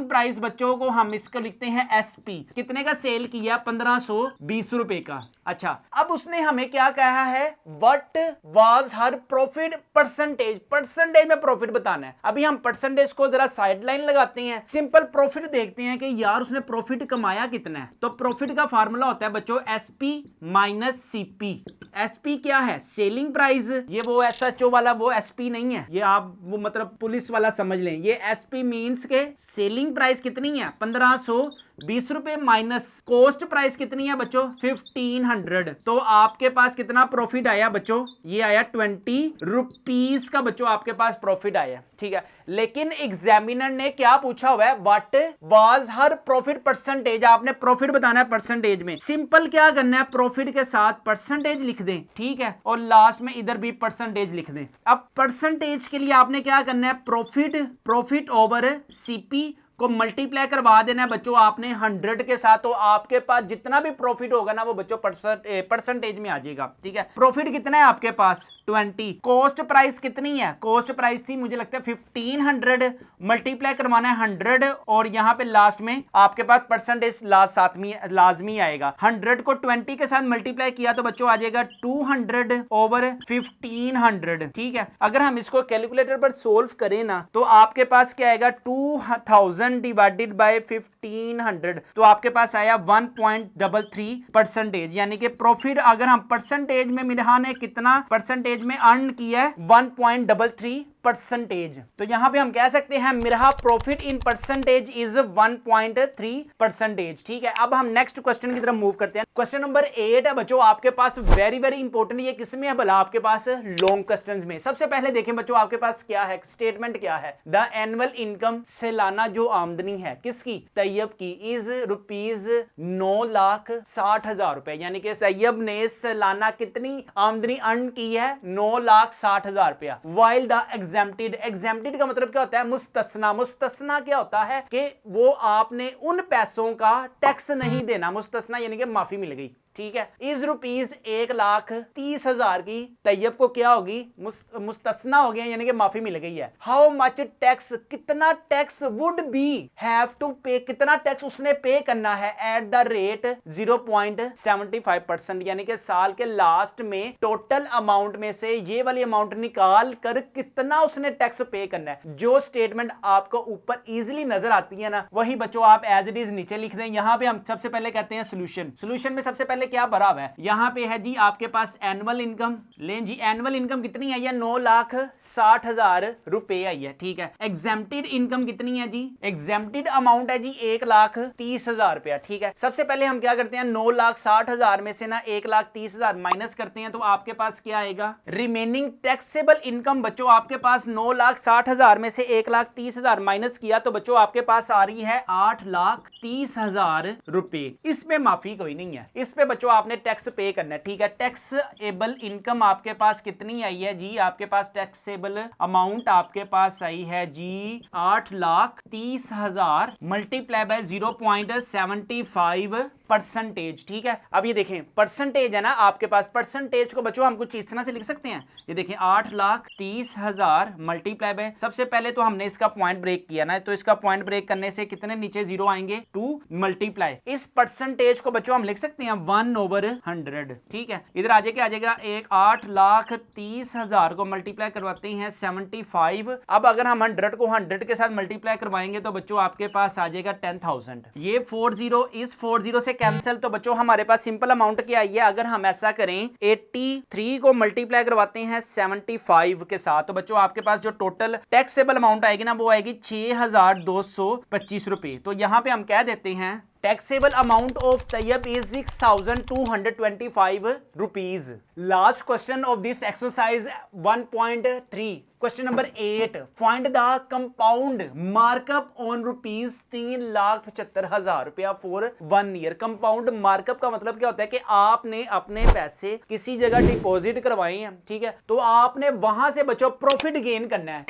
प्राइस बच्चों को हम इसको लिखते हैं एसपी। कितने का सेल किया 1520 रुपए का। अच्छा, अब उसने हमें क्या कहा है, what was her profit percentage. Percentage में प्रॉफिट बताना है। अभी हम परसेंटेज को जरा साइड लाइन लगाते हैं, सिंपल प्रॉफिट देखते हैं कि यार उसने प्रॉफिट कमाया कितना है। तो प्रॉफिट का फार्मूला होता है बच्चों एसपी माइनस सीपी। एसपी क्या है, सेलिंग प्राइस। ये वो एसएचओ वाला वो एसपी नहीं है, ये आप वो मतलब पुलिस वाला समझ लें। ये एसपी मींस के सेलिंग प्राइस कितनी है 1520 रुपए माइनस कॉस्ट प्राइस कितनी है बच्चों 1500। तो आपके पास कितना प्रॉफिट आया बच्चों, ये आया 20 रुपीस का बच्चों आपके पास प्रॉफिट आया, ठीक है। लेकिन एग्जामिनर ने क्या पूछा हुआ है, what was her profit percentage. आपने प्रॉफिट बताना है परसेंटेज में। सिंपल क्या करना है, प्रॉफिट के साथ परसेंटेज लिख दें, ठीक है, और लास्ट में इधर भी परसेंटेज लिख दें। अब परसेंटेज के लिए आपने क्या करना है, प्रॉफिट ओवर सीपी को मल्टीप्लाई करवा देना है बच्चों आपने 100 के साथ। तो आपके पास जितना भी प्रॉफिट होगा ना वो बच्चों परसेंटेज में आ जाएगा, ठीक है। प्रॉफिट कितना है आपके पास 20। कॉस्ट प्राइस कितनी है, कॉस्ट प्राइस थी मुझे लगता है 1500, मल्टीप्लाई करवाना है 100 और यहां पे लास्ट में आपके पास परसेंटेज लाजमी आएगा। 100 को 20 के साथ मल्टीप्लाई किया तो बच्चों आ जाएगा 200 ओवर 1500, ठीक है। अगर हम इसको कैलकुलेटर पर सोल्व करें ना तो आपके पास क्या आएगा 2000 डिवाइडेड बाय 1500, तो आपके पास आया 1.33%। यानी कि प्रॉफिट अगर हम परसेंटेज में मिरहा ने कितना परसेंटेज में अर्न किया है 1.33%। तो यहां पे हम कह सकते हैं Mirha profit in percentage is 1.3%, ठीक है। अब हम नेक्स्ट क्वेश्चन की तरफ मूव करते हैं। क्वेश्चन नंबर 8 है बच्चों आपके पास, वेरी वेरी इंपॉर्टेंट। ये किसमें है भला, आपके पास लॉन्ग क्वेश्चंस में। सबसे पहले देखें बच्चों आपके पास क्या है, स्टेटमेंट क्या है, द एनुअल इनकम सालाना जो आमदनी है किसकी, तैयब की, इज रुपीज 9,60,000 रुपए। यानी कि तैयब ने सालाना कितनी आमदनी अर्न की है 9,60,000 रुपया। वाइल द एग्जेम्प्टेड का मतलब क्या होता है, मुस्तस्ना। मुस्तस्ना क्या होता है कि वो आपने उन पैसों का टैक्स नहीं देना, मुस्तस्ना यानी कि माफी मिल गई, ठीक ठीक है, इस ₹1,30,000 की तैयब को क्या होगी, मुस्तस्ना हो गया, यानी कि माफी मिल गई है। हाउ मच टैक्स, कितना tax would be have to pay, कितना टैक्स उसने पे करना है एट द रेट 0.75%, यानी कि साल के लास्ट में टोटल अमाउंट में से ये वाली अमाउंट निकाल कर कितना उसने टैक्स पे करना है। जो स्टेटमेंट आपको ऊपर इजीली नजर आती है ना, वही बच्चों आप एज इट इज नीचे लिख दें। यहां पे हम सबसे पहले कहते हैं सोल्यूशन। सोल्यूशन में सबसे पहले क्या भरा हुआ है, यहां पे है जी आपके पास एनुअल इनकम, लें जी एनुअल इनकम कितनी आई है, 9,60,000 रुपए आई है, ठीक है। एग्जेम्प्टेड इनकम कितनी है जी, एग्जेम्प्टेड अमाउंट है जी 1,30,000 रुपया, ठीक है। सबसे पहले हम क्या करते हैं, 9,60,000 में से ना 1,30,000 माइनस करते हैं, तो आपके पास क्या आएगा, रिमेनिंग टैक्सेबल इनकम बच्चों आपके पास 9,60,000 में से 1,30,000 माइनस किया तो बच्चों आपके पास आ रही है 8,30,000 रुपए। इसमें माफी कोई नहीं है, इस पे बच्चों आपने टैक्स पे करना है, ठीक है। टैक्सेबल इनकम आपके पास कितनी आई है जी, आपके पास टैक्सेबल अमाउंट आपके पास आई है जी 8,30,000 मल्टीप्लाई बाय 0.75%, ठीक है। अब ये देखें परसेंटेज है ना आपके पास, परसेंटेज को बच्चों हम कुछ इस तरह से लिख सकते हैं, ये देखें 8,30,000 मल्टीप्लाई बाय, सबसे पहले तो हमने इसका पॉइंट ब्रेक किया ना, तो इसका पॉइंट ब्रेक करने से कितने नीचे जीरो आएंगे, 2 मल्टीप्लाई, इस परसेंटेज को बच्चों हम लिख सकते हैं 1/100, ठीक है। इधर आ जाएगा एक 8,30,000 को मल्टीप्लाई करवाते हैं 75, अब अगर हम 100 को 100 के साथ मल्टीप्लाई करवाएंगे तो बच्चों आपके पास आ जाएगा 10,000, ये 40 इस 40 से कैंसिल, तो बच्चों हमारे पास सिंपल अमाउंट क्या आई है, अगर हम ऐसा करें 83 को मल्टीप्लाई करवाते हैं 75 के साथ, तो बच्चों आपके पास जो टोटल टैक्सेबल अमाउंट आएगी ना वो आएगी 6,225 रुपए। तो यहां पे हम कह देते हैं taxable amount of Taiyab is 6,225 rupees. Last question of this exercise 1.3, question number 8, find the compound markup on ₹3,75,000 रुपया फॉर 1 ईयर। कंपाउंड मार्कअप का मतलब क्या होता है कि आपने अपने पैसे किसी जगह डिपॉजिट करवाए हैं, ठीक है, तो आपने वहां से बच्चों प्रॉफिट गेन करना है।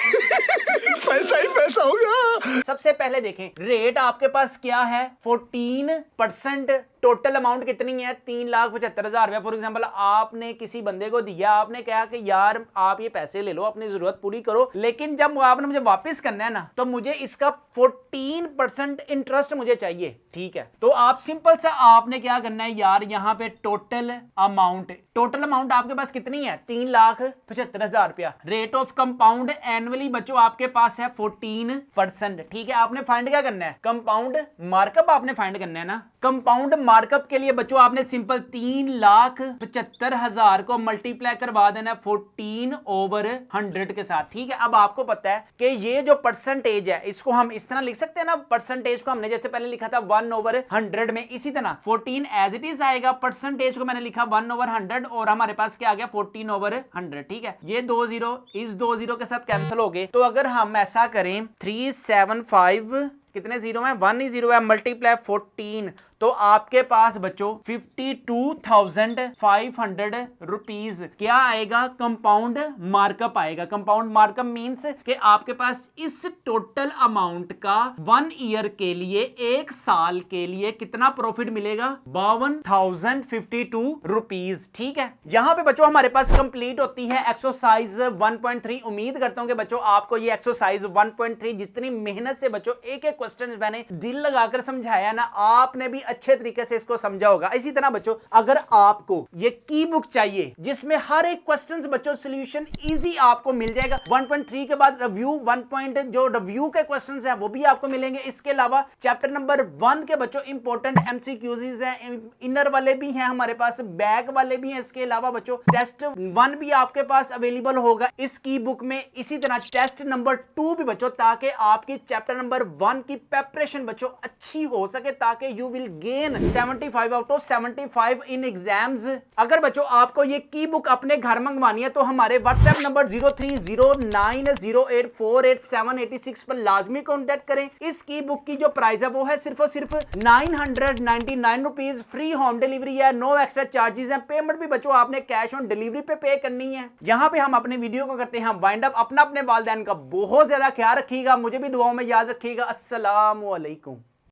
पैसा ही पैसा होगा। सबसे पहले देखें रेट आपके पास क्या है, 14%, टोटल अमाउंट कितनी है, 3,75,000 रुपया। फॉर एग्जांपल आपने किसी बंदे को दिया, आपने कहा कि यार आप ये पैसे ले लो, अपनी जरूरत पूरी करो, लेकिन जब आपने मुझे वापस करना है ना तो मुझे इसका 14% इंटरेस्ट मुझे चाहिए, ठीक है। तो आप सिंपल सा आपने क्या करना है यार, यहां पे टोटल अमाउंट आपके पास कितनी है, 3,75,000 रुपया। रेट ऑफ कंपाउंड एनुअली बच्चों आपके पास है 14%, ठीक है। आपने फाइंड क्या करना है, कंपाउंड मार्कअप आपने फाइंड करना है ना। कंपाउंड मार्कअप के लिए बच्चों आपने सिंपल 3,75,000 को मल्टीप्लाई करवा देना 14/100 के साथ, ठीक है। अब आपको पता है कि ये जो परसेंटेज है इसको हम इस तरह लिख सकते हैं ना, परसेंटेज को हमने जैसे पहले लिखा था 1/100 में, इसी तरह 14 एज इट इज आएगा, परसेंटेज को मैंने लिखा 1/100 और हमारे पास क्या आ गया 14/100, ठीक है। ये 2 0 इस 2 0 के साथ कैंसिल हो गए। तो अगर हम ऐसा करें 375 कितने जीरो में, 1 ही जीरो है, मल्टीप्लाई 14, तो आपके पास बच्चों 52,500 रुपीज क्या आएगा, कंपाउंड मार्कअप आएगा। कंपाउंड मार्कअप मींस कि आपके पास इस टोटल अमाउंट का 1 ईयर के लिए, 1 साल के लिए कितना प्रॉफिट मिलेगा, 52,052 रुपीज, ठीक है। यहां पे बच्चों हमारे पास कंप्लीट होती है एक्सरसाइज 1.3। उम्मीद करता हूं कि बच्चों आपको ये एक्सरसाइज 1.3 जितनी मेहनत से बच्चों एक एक क्वेश्चन मैंने दिल लगाकर समझाया ना, आपने भी अच्छे तरीके से इसको समझा होगा। इसी तरह बच्चों अगर आपको ये की बुक चाहिए जिसमें हर एक क्वेश्चन बच्चों सॉल्यूशन इजी आपको मिल जाएगा, 1.3 के बाद रिव्यू जो रिव्यू के क्वेश्चंस हैं वो भी आपको मिलेंगे। इसके अलावा चैप्टर नंबर 1 के बच्चों इंपॉर्टेंट एमसीक्यूज हैं, इनर वाले भी हैं हमारे पास, बैक वाले भी हैं। इसके अलावा बच्चों टेस्ट 1 भी आपके पास अवेलेबल होगा इस की बुक में। इसी तरह टेस्ट नंबर 2 भी बच्चों, ताकि आपकी चैप्टर नंबर 1 की प्रिपरेशन बच्चों अच्छी हो सके, ताकि you will gain 75 out of 75 in exams. अगर बच्चों आपको ये की बुक अपने घर मंगवानी है तो हमारे व्हाट्सएप नंबर 0309084886 पर लाजमी कॉन्टेक्ट करें। इस की बुक की जो प्राइस है वो है सिर्फ और सिर्फ 999 रुपीज। फ्री होम डिलीवरी है, नो एक्स्ट्रा चार्जेस हैं। पेमेंट भी बच्चों आपने कैश ऑन डिलीवरी पे करनी है। यहाँ पे हम अपने वीडियो को करते हैं वाइंड अप। अपना अपने वालिदैन का बहुत ज्यादा ख्याल रखिएगा, मुझे भी दुआओं में याद रखिएगा। अस्सलाम वालेकुम।